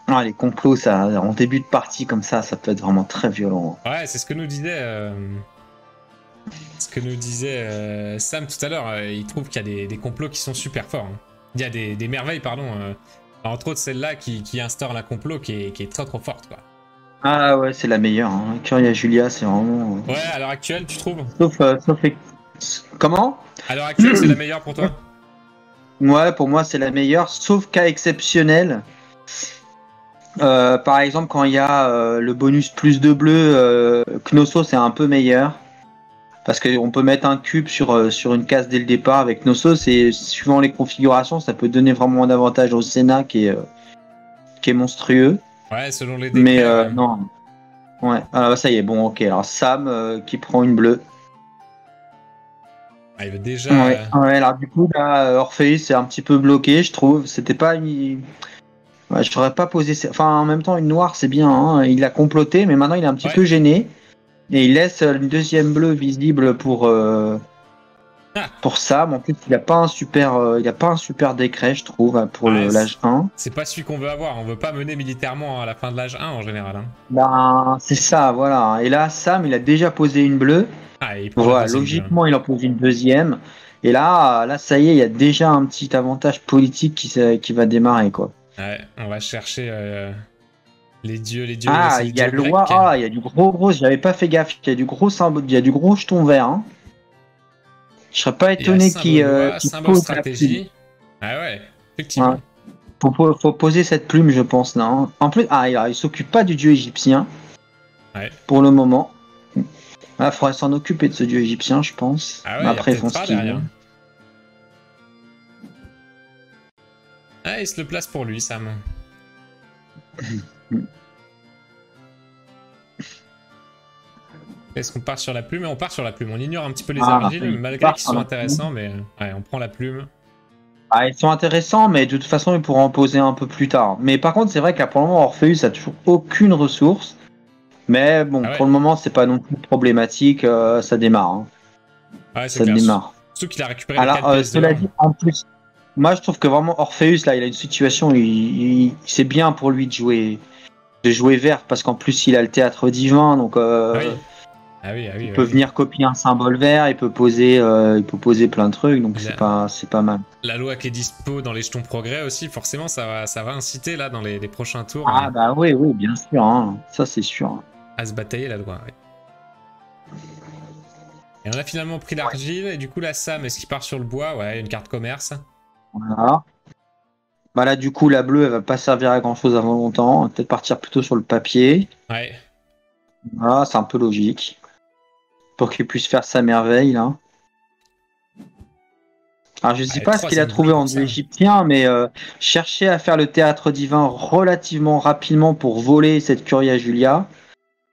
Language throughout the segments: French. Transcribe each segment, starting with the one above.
Ah, les complots, ça, en début de partie comme ça peut être vraiment très violent. Ouais, c'est ce que nous disait Sam tout à l'heure. Il trouve qu'il y a des complots qui sont super forts. Hein. Il y a des merveilles, pardon. Entre autres, celle-là qui instaure la complot qui est très trop forte, quoi. Ah ouais, c'est la meilleure. Hein. Curia Julia, c'est vraiment. Ouais, à l'heure actuelle, tu trouves? Sauf. Comment? À l'heure actuelle, c'est la meilleure pour toi? Ouais, pour moi, c'est la meilleure, sauf cas exceptionnel. Par exemple, quand il y a le bonus plus de bleu, Knossos c'est un peu meilleur. Parce qu'on peut mettre un cube sur une case dès le départ avec Knossos et suivant les configurations, ça peut donner vraiment un avantage au Sénat qui est monstrueux. Ouais, selon les Mais décrets, ouais. non. Ouais, ah, ça y est, bon, ok. Alors Sam qui prend une bleue. Ah, il veut déjà. Ouais, ouais, alors du coup, là, Orpheus est un petit peu bloqué, je trouve. C'était pas une. Ouais, je n'aurais pas posé. Enfin, en même temps, une noire, c'est bien. Hein. Il a comploté, mais maintenant, il est un petit Ouais. peu gêné. Et il laisse une deuxième bleue visible Ah, pour Sam. En plus, il a pas un super décret, je trouve, hein, pour ouais, l'âge 1. c'est pas celui qu'on veut avoir. On veut pas mener militairement à la fin de l'âge 1 en général. Hein. Ben, c'est ça, voilà. Et là, Sam, il a déjà posé une bleue. Ah, et il prend la Voilà, deuxième bleue. Hein. logiquement, il en pose une deuxième. Et là, ça y est, il y a déjà un petit avantage politique qui va démarrer, quoi. Ouais, on va chercher les dieux, Ah, c'est les il y a dieux le roi. grecs. Ah, il y a du gros, j'avais pas fait gaffe. Il y a du gros symbole, il y a du gros jeton vert. Hein. Je serais pas Il y a étonné symbole loi, qu'il symbole pose la plume. stratégie. Ah ouais, Ouais. effectivement. Faut poser cette plume, je pense, là. Hein. En plus, il s'occupe pas du dieu égyptien Ouais. pour le moment. Il faudrait s'en occuper de ce dieu égyptien, je pense. Ah Mais ouais, il y a après, ils peut-être font ce pas qu'ils derrière. veulent. Ah, il se le place pour lui, Sam. Est-ce qu'on part sur la plume? On part sur la plume. On ignore un petit peu les Ah, argiles, il malgré part qu'ils sur sont la plume. intéressants, mais ouais, on prend la plume. Ah, ils sont intéressants, mais de toute façon, ils pourront en poser un peu plus tard. Mais par contre, c'est vrai que là, pour le moment, Orpheus a toujours aucune ressource. Mais bon, Ah pour ouais, le moment, c'est pas non plus problématique. Ça démarre. Hein. ouais, c'est Ça clair. démarre. Surtout qu'il a récupéré les Alors, 4 pièces cela d'or. dit, en plus, moi, je trouve que vraiment Orpheus, là, il a une situation, c'est bien pour lui de jouer vert, parce qu'en plus, il a le théâtre divin, donc Ah oui, ah oui, ah il oui, ah peut oui. venir copier un symbole vert, il peut poser plein de trucs, donc La, c'est pas mal. la loi qui est dispo dans les jetons progrès aussi, forcément, ça va inciter là dans les prochains tours Ah bah oui, oui, bien sûr, hein. Ça c'est sûr. à se batailler la loi. Ouais. Et on a finalement pris Ouais. l'argile, et du coup, la Sam, est-ce qu'il part sur le bois? Ouais, une carte commerce. Voilà. Bah là, du coup, la bleue, elle va pas servir à grand chose avant longtemps. On va peut-être partir plutôt sur le papier. Ouais, Voilà, c'est un peu logique. Pour qu'il puisse faire sa merveille, là. Alors, je sais ouais, pas ce qu'il a troisième bleu trouvé en pour dieu ça. égyptien, mais chercher à faire le théâtre divin relativement rapidement pour voler cette Curia Julia,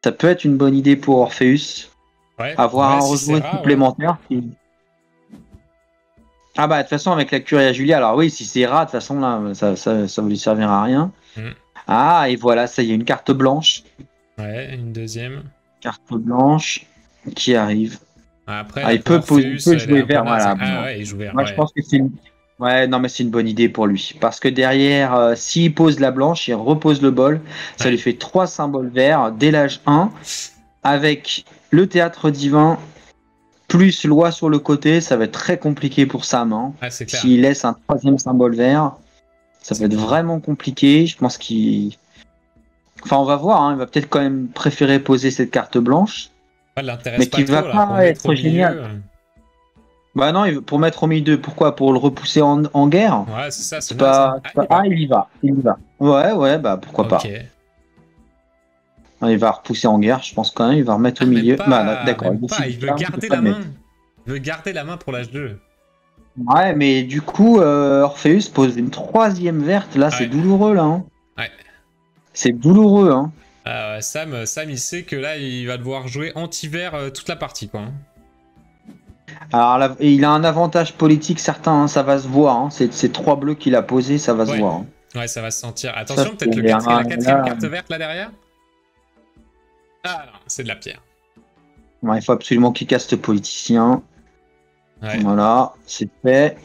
ça peut être une bonne idée pour Orpheus. Ouais, Avoir ouais, un si c'est rejoué rare, ouais. supplémentaire. Ah bah de toute façon avec la Curia Julia, alors oui, si c'est rat, de toute façon là, ça va lui servir à rien. Hmm. Ah et voilà, ça y est, une carte blanche. Ouais, une deuxième. Carte blanche qui arrive. Ah, Après, pour il Orpheus, peut elle est jouer un peu vert, naze. voilà. Ah Bon. ouais, il joue vert, Moi je ouais. pense que c'est une. Ouais, non mais c'est une bonne idée pour lui. Parce que derrière, s'il pose la blanche, il repose le bol. Ça lui Ouais, fait 3 symboles verts dès l'âge 1. Avec le théâtre divin plus loi sur le côté, ça va être très compliqué pour Sam. Hein. ah, c'est clair. S'il laisse un troisième symbole vert, ça va C'est être clair. vraiment compliqué. Je pense qu'il. Enfin, on va voir. Hein. Il va peut-être quand même préférer poser cette carte blanche, Ça l'intéresse mais pas qui va trop, là, pour pas mettre au être génial. milieu. Bah non, pour mettre au milieu, pourquoi? Pour le repousser en guerre? Ouais, c'est ça, c'est naze. Hein. Ah, il y Ah, va. il y va. Il y va. Ouais, ouais, bah pourquoi Ok. pas. Il va repousser en guerre, je pense quand même. Il va remettre au Ah, même milieu. Bah pas, d'accord. Il même pas. décide Il veut clairement de garder pas la le mettre. main. Il veut garder la main pour l'âge 2. Ouais, mais du coup, Orpheus pose une troisième verte. Là, c'est Ouais, douloureux, là. Hein. ouais. C'est douloureux, hein. Sam, il sait que là, il va devoir jouer anti-vert toute la partie, quoi. Hein. Alors, il a un avantage politique certain, hein, ça va se voir. Hein. Ces trois bleus qu'il a posés, ça va se Ouais, voir. Hein. ouais, ça va se sentir. Ça, Attention, peut-être la quatrième là, carte verte là derrière. Ah non, c'est de la pierre. ouais, il faut absolument qu'il casse ce politicien. Ouais. Voilà, c'est fait.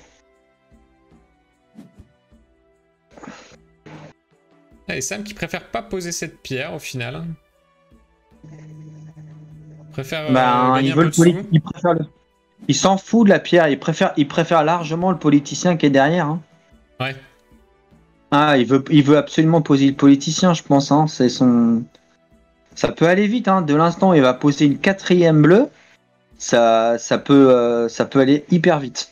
Allez, Sam qui préfère pas poser cette pierre au final. Préfère gagner un peu de sous. Il s'en fout de la pierre, il préfère largement le politicien qui est derrière. Hein. Ouais. Ah, il veut absolument poser le politicien, je pense. Hein. C'est son. Ça peut aller vite. Hein. De l'instant, il va poser une 4e bleue. Ça peut aller hyper vite.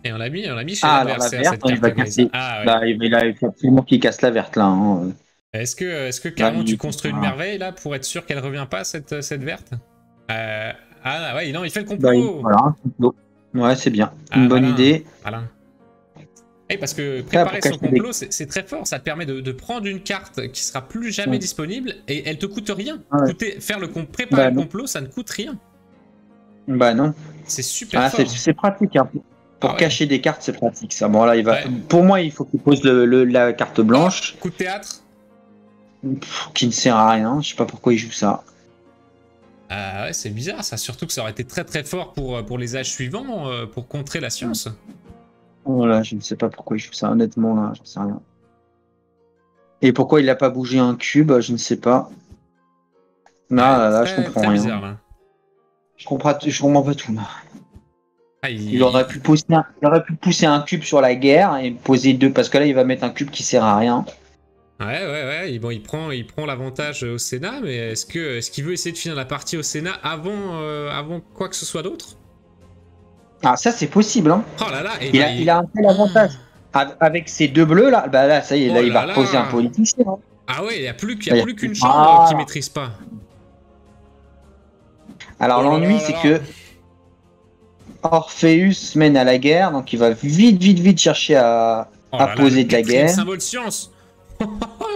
Et on l'a mis chez l'adversaire cette carte. Il va casser. Ah, ouais. Là, il faut absolument qu'il casse la verte là. Hein. Est-ce que carrément tu construis une merveille là pour être sûr qu'elle revient pas cette verte Ah ouais, non, il fait le complot. Voilà. Ouais, c'est bien. Une bonne idée. Voilà. Et parce que préparer son complot, c'est très fort. Ça te permet de prendre une carte qui sera plus jamais disponible et elle te coûte rien. Ouais. Préparer le complot, ça ne coûte rien. Bah non. C'est super fort. C'est pratique. Hein. Pour cacher des cartes, c'est pratique. Ça. Bon là, il va. Ouais. Pour moi, il faut qu'il pose la carte blanche. Coup de théâtre. Qui ne sert à rien. Je sais pas pourquoi il joue ça. Ouais, c'est bizarre ça. Surtout que ça aurait été très très fort pour les âges suivants pour contrer la science. Voilà, je ne sais pas pourquoi il joue ça. Honnêtement, là, j'en sais rien. Et pourquoi il n'a pas bougé un cube, je ne sais pas. Là, je comprends rien. Bizarre, là. Je comprends pas tout là. Il aurait pu pousser un cube sur la guerre et poser 2 parce que là il va mettre un cube qui sert à rien. Ouais. Bon, il prend l'avantage au Sénat, mais est-ce qu'il veut essayer de finir la partie au Sénat avant quoi que ce soit d'autre? Ah, ça c'est possible. Hein. Oh là là, il a un tel avantage. Avec ces 2 bleus là, bah là ça y est, là il va reposer un politicien. Hein. Ah ouais, il n'y a plus qu'une chambre qui maîtrise pas. Alors l'ennui c'est que Orpheus mène à la guerre, donc il va vite chercher à poser de la guerre. Symbole science.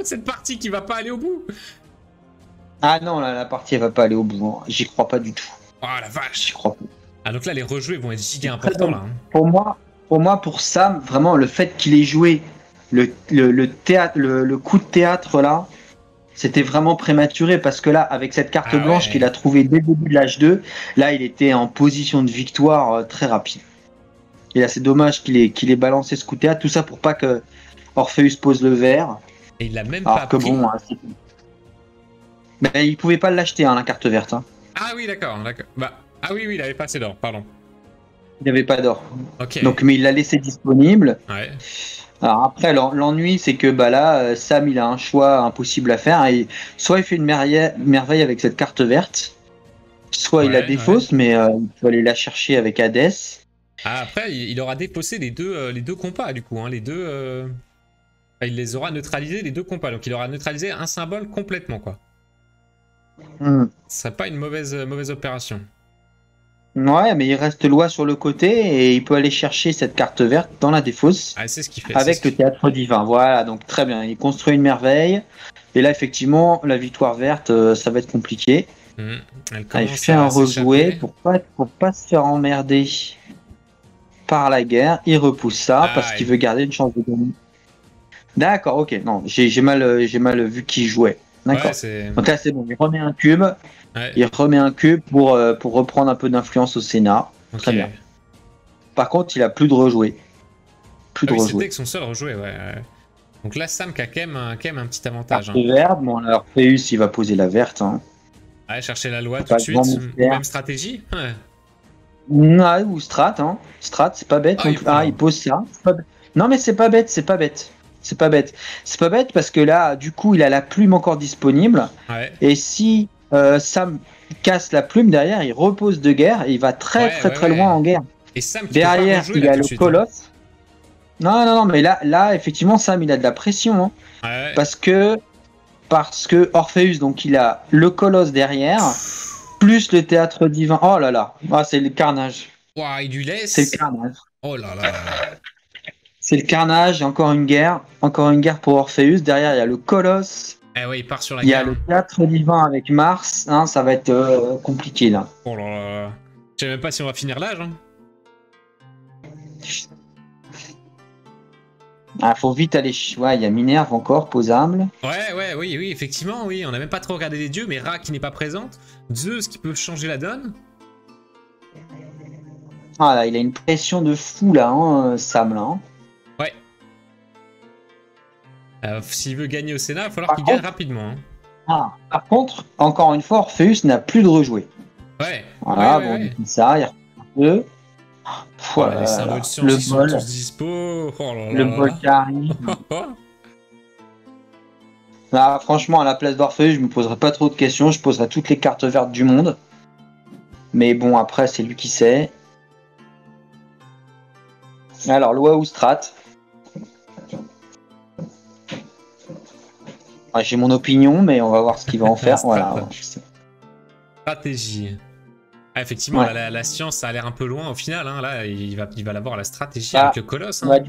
Cette partie qui va pas aller au bout. Ah non, la partie elle va pas aller au bout. Hein. J'y crois pas du tout. Oh la vache. J'y crois pas. Ah donc là les rejoués vont être giga importants là. Hein. Pour Sam, vraiment le fait qu'il ait joué le coup de théâtre là, c'était vraiment prématuré parce que là, avec cette carte blanche qu'il a trouvée dès le début de l'âge 2, là, il était en position de victoire très rapide. Et là, c'est dommage qu'il ait balancé ce coup de théâtre, tout ça pour pas que Orpheus pose le vert. Et il l'a même pas pris. Bon, mais il pouvait pas l'acheter, hein, la carte verte. Hein. Ah oui, d'accord. Bah, oui, il avait pas assez d'or, pardon. Il n'y avait pas d'or. Okay. Donc, mais il l'a laissé disponible. Ouais. Alors après, l'ennui, c'est que bah là, Sam, il a un choix impossible à faire. Et soit il fait une merveille avec cette carte verte, soit il la défausse, mais il faut aller la chercher avec Hadès. Ah, après, il aura défaussé les deux compas, du coup. Hein, les deux... Enfin, il les aura neutralisés, les 2 compas. Donc, il aura neutralisé un symbole complètement, quoi. Ce serait pas une mauvaise opération. Ouais, mais il reste loi sur le côté et il peut aller chercher cette carte verte dans la défausse. Ah, c'est ce qu'il fait. Avec le théâtre divin. Voilà, donc très bien. Il construit une merveille. Et là, effectivement, la victoire verte, ça va être compliqué. Il fait un rejoué pour pas se faire emmerder par la guerre. Il repousse ça parce qu'il veut garder une chance de gagner. D'accord, ok. Non, j'ai mal vu qui jouait. D'accord. Ouais, donc là, c'est bon. Il remet un cube. Ouais. Il remet un cube pour reprendre un peu d'influence au Sénat. Okay. Très bien. Par contre, il a plus de rejouer. C'était que son seul rejoué, ouais. Donc là, Sam qui a quand même un petit avantage. Verte, bon, alors Orpheus, il va poser la verte. Hein. Ouais, chercher la loi tout de suite. Même stratégie. Ouais. Ouais, ou strat. Hein. Strat, c'est pas bête. Il pose ça. Non, mais c'est pas bête. C'est pas bête parce que là, du coup, il a la plume encore disponible. Ouais. Et si Sam casse la plume derrière, il repose de guerre et il va très loin en guerre. Et Sam derrière, il a le colosse. Hein. Non, mais là, effectivement, Sam, il a de la pression. Hein. Ouais. Parce que Orpheus, donc il a le colosse derrière, plus le théâtre divin. Oh là là, c'est le carnage. Wow, il lui laisse. C'est le carnage. Oh là là. C'est le carnage, encore une guerre pour Orpheus. Derrière, il y a le colosse. Eh ouais, il part sur la guerre. Il y a le théâtre divin avec Mars. Hein, ça va être compliqué là. Oh là là. Je sais même pas si on va finir l'âge. Hein. Faut vite aller. Ouais, il y a Minerve encore, posable. Oui, effectivement, oui. On n'a même pas trop regardé les dieux, mais Ra qui n'est pas présente. Zeus qui peut changer la donne. Ah là, il a une pression de fou là, hein, Sam là. Hein. Ouais. S'il veut gagner au Sénat, il va falloir qu'il gagne rapidement. Hein. Par contre, encore une fois, Orpheus n'a plus de rejouer. Ouais. Voilà, ouais, bon, ouais. Ça, il reprend les symboles de science, ils sont tous dispo. Oh là là le bol qui arrive. Là, franchement, à la place d'Orpheus, je me poserai pas trop de questions. Je poserai toutes les cartes vertes du monde. Mais bon, après, c'est lui qui sait. Alors, loi ou strat? J'ai mon opinion, mais on va voir ce qu'il va en faire. Voilà. Stratégie. Ah, effectivement, la science, ça a l'air un peu loin au final. Hein. Là, il va l'avoir la stratégie avec le colosse. Hein.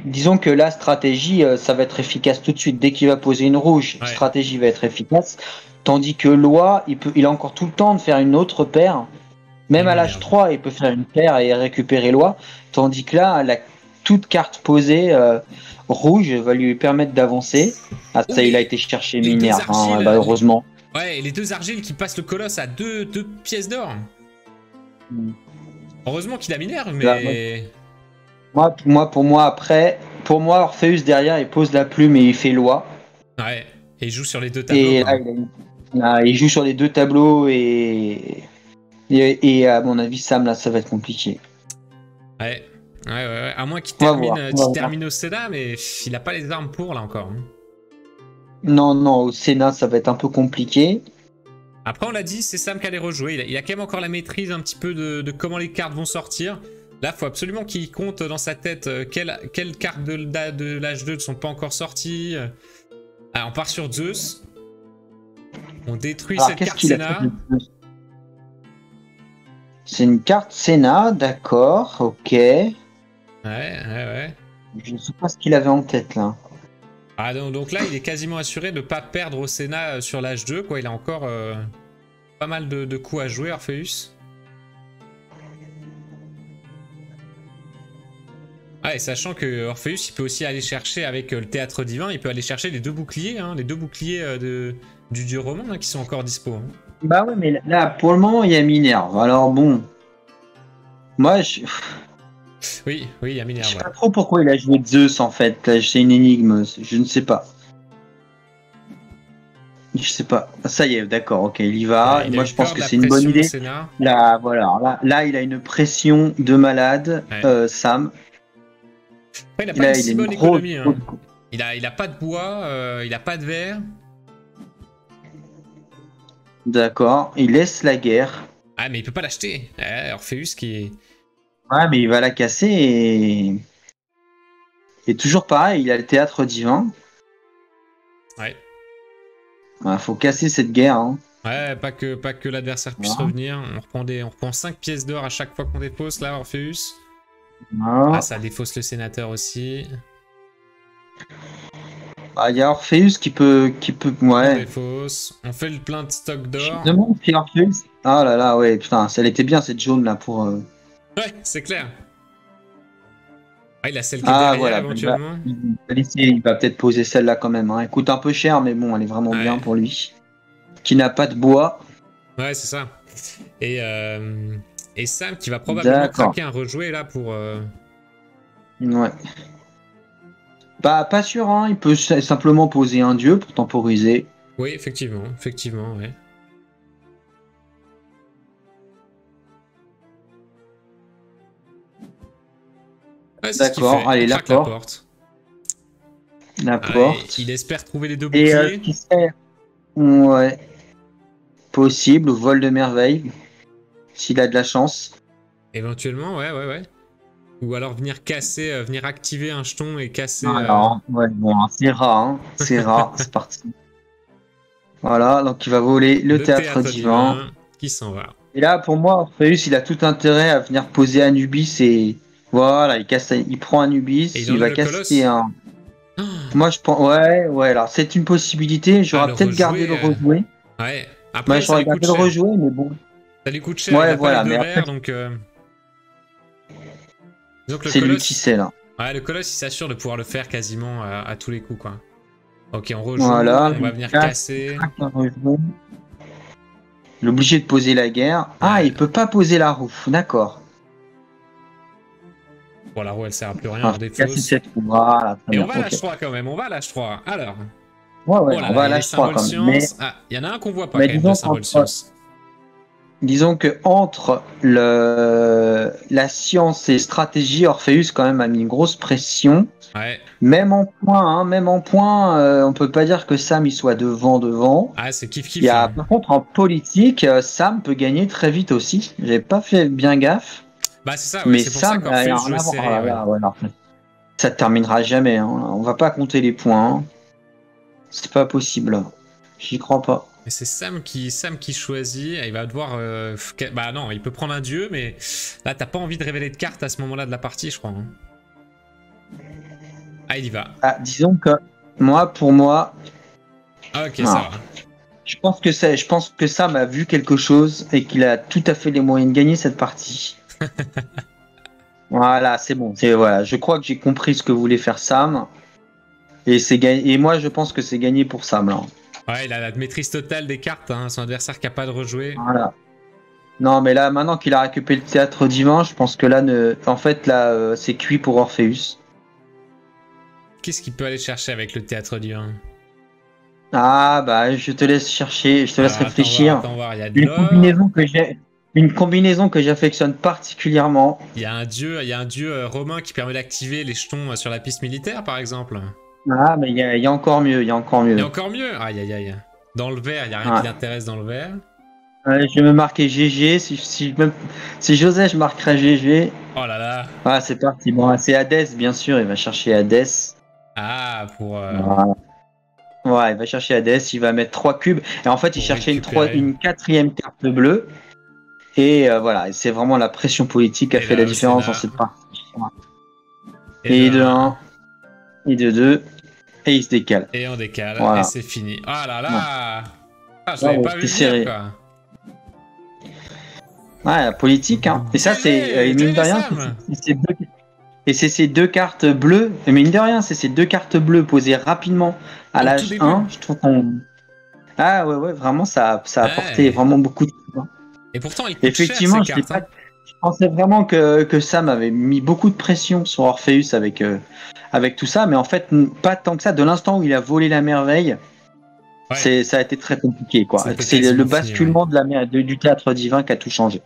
Disons que la stratégie, ça va être efficace tout de suite. Dès qu'il va poser une rouge, stratégie va être efficace. Tandis que loi, il a encore tout le temps de faire une autre paire. Même à l'âge 3, il peut faire une paire et récupérer loi. Tandis que là, toute carte posée rouge va lui permettre d'avancer. Ça, il a été chercher Minerve, heureusement. Ouais, et les 2 argiles qui passent le colosse à 2 pièces d'or. Heureusement qu'il a Minerve, mais... Pour moi, Orpheus derrière, il pose la plume et il fait loi. Ouais, et il joue sur les 2 tableaux. Et là, il joue sur les 2 tableaux et à mon avis, Sam, là, ça va être compliqué. Ouais. À moins qu'il termine au Sénat, mais il a pas les armes pour, là, encore. Non, au Sénat, ça va être un peu compliqué. Après, on l'a dit, c'est Sam qui a les rejouer. Il a quand même encore la maîtrise un petit peu de comment les cartes vont sortir. Là, il faut absolument qu'il compte dans sa tête quelles cartes de l'âge 2 ne sont pas encore sorties. Alors, on part sur Zeus. On détruit cette carte Sénat. C'est une carte Sénat, d'accord, ok. Ouais. Je ne sais pas ce qu'il avait en tête, là. Ah, donc là, il est quasiment assuré de ne pas perdre au Sénat sur l'âge 2, quoi. Il a encore pas mal de coups à jouer, Orpheus. Ouais, sachant que Orpheus, il peut aussi aller chercher avec le théâtre divin, il peut aller chercher les 2 boucliers, les 2 boucliers du roman hein, qui sont encore dispo. Hein. Bah ouais, mais là, pour le moment, il y a Minerve. Alors bon, moi, Oui, il y a Minerve. Je sais pas trop pourquoi il a joué Zeus en fait. C'est une énigme. Je ne sais pas. Je sais pas. Ça y est, d'accord. Ok, il y va. Ouais, et moi, je pense que c'est une bonne idée. Là, voilà. Là, il a une pression de malade, Sam. Après, il a pas une si bonne économie. Hein. Il a pas de bois, il a pas de verre. D'accord. Il laisse la guerre. Ah, mais il peut pas l'acheter. Orpheus qui est... Ouais, mais il va la casser et toujours pareil, il a le théâtre divin. Ouais. Faut casser cette guerre. Hein. Ouais, pas que l'adversaire puisse revenir. On reprend 5 pièces d'or à chaque fois qu'on dépose là, Orpheus. Ah, ça défausse le sénateur aussi. Il y a Orpheus qui peut. Ouais. On défausse. On fait le plein de stock d'or. Je demande si Orpheus. Ah là là, ouais, putain, elle était bien cette jaune là pour. Ouais, c'est clair. Ah, il a celle qui est derrière voilà, éventuellement. Il va peut-être poser celle-là quand même. Hein. Elle coûte un peu cher, mais bon, elle est vraiment bien pour lui. Qui n'a pas de bois. Ouais, c'est ça. Et Sam qui va probablement craquer un rejoué là pour. Ouais. Bah, pas sûr, hein. Il peut simplement poser un dieu pour temporiser. Oui, effectivement, ouais. Ouais, d'accord, allez, la porte. La porte. Il espère trouver les 2 boucliers. Qui sait ouais. Possible, vol de merveille. S'il a de la chance. Éventuellement, ouais. Ou alors venir casser, venir activer un jeton et casser. Alors, ouais, bon, c'est rare, hein. C'est rare, c'est parti. Voilà, donc il va voler le théâtre divin. Qui s'en va. Et là, pour moi, Orpheus, il a tout intérêt à venir poser Anubis et. Voilà, il prend Anubis, il va casser un. Moi, je pense. Ouais, alors c'est une possibilité. J'aurais peut-être gardé le rejouer. Ouais, après, j'aurais gardé le rejouer, mais bon. Ça lui coûte cher, il a pas les 2 verres, donc. C'est lui qui sait là. Ouais, le colosse il s'assure de pouvoir le faire quasiment à tous les coups quoi. Ok, on rejoue, voilà, on va venir casser. Il est obligé de poser la guerre. Ah, il peut pas poser la roue, d'accord. Bon, la roue, elle sert à plus rien, on Casser défausse. cette roue. Voilà, très Et bien. on va à l'H3 quand même, on va à l'H3. Alors. Ouais, Oh là on là, va il à y a les l'H3 symboles quand même. Mais, science. Ah, il y en a un qu'on voit pas mais quand même, le disons symbole science. disons que entre la science et stratégie, Orpheus quand même a mis une grosse pression. Ouais. Même en point, on peut pas dire que Sam il soit devant. Ah, c'est kiff Il y kiff. a, Hein. par contre, en politique, Sam peut gagner très vite aussi. J'ai pas fait bien gaffe, Bah, c'est ça, ouais, mais c'est pour ça Sam, il y qu'Orpheus a un jouait avant. Oh serré, là ouais. là, ouais, alors, ça terminera jamais. Hein. On va pas compter les points. Hein. C'est pas possible. J'y crois pas. Et c'est Sam qui choisit. Il va devoir. Bah non, il peut prendre un dieu, mais là, t'as pas envie de révéler de carte à ce moment-là de la partie, je crois. Hein. Ah, il y va. Ah, disons que pour moi, Ah, ok, non. ça va. Je pense que Sam a vu quelque chose et qu'il a tout à fait les moyens de gagner cette partie. Voilà, c'est bon. Voilà. Je crois que j'ai compris ce que voulait faire Sam. Et moi, je pense que c'est gagné pour Sam, là. Ouais, il a la maîtrise totale des cartes. Hein. Son adversaire qui a pas de rejouer. Voilà. Non, mais là, maintenant qu'il a récupéré le théâtre divin, je pense que là, en fait, là, c'est cuit pour Orpheus. Qu'est-ce qu'il peut aller chercher avec le théâtre divin? Ah, bah, je te laisse chercher, je te laisse réfléchir. Attends voir, il y a de l'or. Une combinaison que j'affectionne particulièrement. Il y a un dieu romain qui permet d'activer les jetons sur la piste militaire, par exemple. Ah, mais il y a encore mieux, il y a encore mieux. Et encore mieux. Aïe, aïe, aïe. Dans le vert, il n'y a rien qui l'intéresse dans le vert. Je vais me marquer GG. Si j'osais, je marquerais GG. Oh là là. Ah, c'est parti. Bon, c'est Hadès, bien sûr. Il va chercher Hadès. Ah, pour. Voilà. Ouais, il va chercher Hadès. Il va mettre 3 cubes. Et en fait, il cherchait une quatrième carte bleue. Et voilà, c'est vraiment la pression politique qui a fait la différence dans cette partie. Et de 1, et de 2, et il se décale. Et on décale, voilà. Et c'est fini. Oh là là. Ah, je l'avais pas vu serré. venir, quoi. Ouais, la politique, hein. Et ça, c'est mine de rien. Et c'est ces deux cartes bleues. Mais mine de rien, c'est ces deux cartes bleues posées rapidement à l'âge 1. Je trouve qu'on. Ah ouais, vraiment, ça a apporté vraiment beaucoup de choses. Hein. Et pourtant, il coûte effectivement, cher, ces cartes, je pensais vraiment que Sam avait mis beaucoup de pression sur Orpheus avec tout ça, mais en fait, pas tant que ça. De l'instant où il a volé la merveille, ça a été très compliqué, quoi. C'est le basculement du théâtre divin qui a tout changé.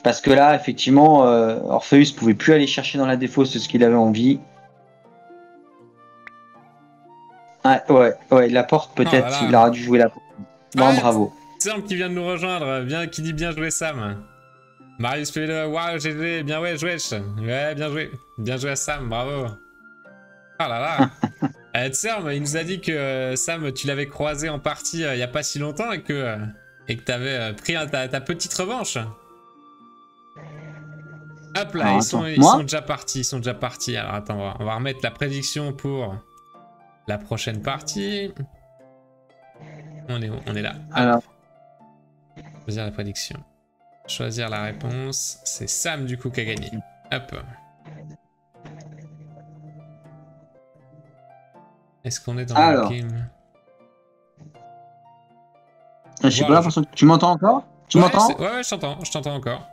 Parce que là, effectivement, Orpheus pouvait plus aller chercher dans la défausse ce qu'il avait envie. Ah, ouais, la porte peut-être, il aura dû jouer la porte. Bon, bravo. Sam qui vient de nous rejoindre, qui dit bien joué Sam. Marius fait le waouh, GG, bien ouais, joué. Ouais, bien joué. Bien joué à Sam, bravo. Ah là là. Sam, il nous a dit que Sam, tu l'avais croisé en partie il y a pas si longtemps et que t'avais pris ta petite revanche. Hop là, ils sont déjà partis. Alors attends, on va remettre la prédiction pour la prochaine partie. On est là. Alors. Choisir la prédiction. Choisir la réponse. C'est Sam du coup qui a gagné. Hop. Est-ce qu'on est dans le game? J'ai pas l'impression que tu m'entends encore? Tu m'entends? Ouais, je t'entends encore.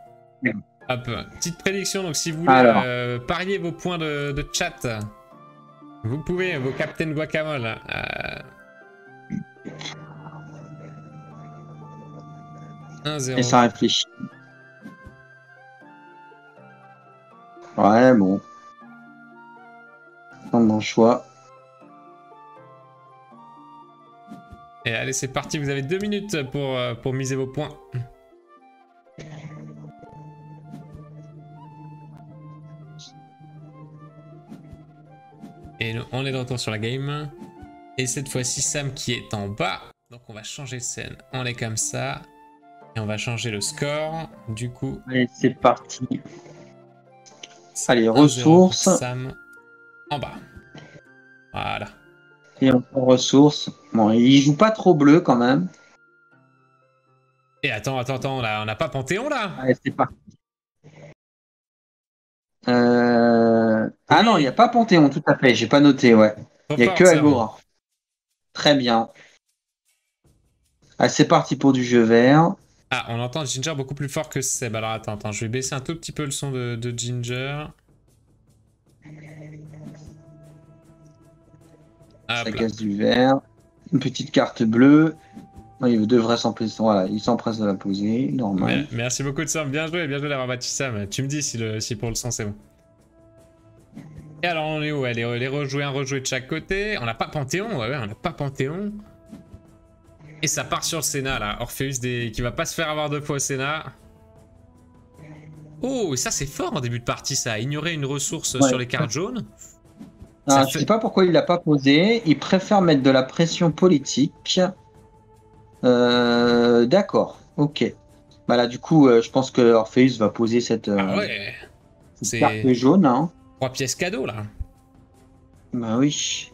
Hop, petite prédiction, donc si vous voulez parier vos points de chat, vous pouvez, vos Captain Guacamole. 1-0. Et ça réfléchit. Ouais, bon. Dans mon choix. Et allez, c'est parti, vous avez 2 minutes pour miser vos points. Et nous, on est de retour sur la game. Et cette fois-ci, Sam qui est en bas. Donc on va changer de scène. On est comme ça. Et on va changer le score. Du coup... Allez, c'est parti. Allez, ressources. Sam en bas. Voilà. Et encore ressources. Bon, il joue pas trop bleu quand même. Et attends, on n'a pas Panthéon là? Allez, c'est parti. Ah non, il n'y a pas Panthéon, tout à fait. J'ai pas noté, ouais. Il n'y a que Agora. Très bien. Allez, c'est parti pour du jeu vert. Ah, on entend Ginger beaucoup plus fort que Seb. Alors attends, je vais baisser un tout petit peu le son de Ginger. Ça casse du vert. Une petite carte bleue. Il devrait s'empresser. Voilà, il s'empresse de la poser. Normal. Merci beaucoup de Sam. Bien joué d'avoir battu Sam. Tu me dis si pour le son c'est bon. Et alors on est où? Les rejouer, un rejoué de chaque côté. On n'a pas Panthéon. Ouais, on n'a pas Panthéon. Et ça part sur le Sénat là. Orpheus qui va pas se faire avoir 2 fois au Sénat. Oh, ça c'est fort en début de partie ça. Ignorer une ressource sur les cartes jaunes. Je sais pas pourquoi il l'a pas posé. Il préfère mettre de la pression politique. D'accord, ok. Bah là, du coup, je pense que Orpheus va poser cette, cette carte jaune. Hein. 3 pièces cadeaux là. Bah oui.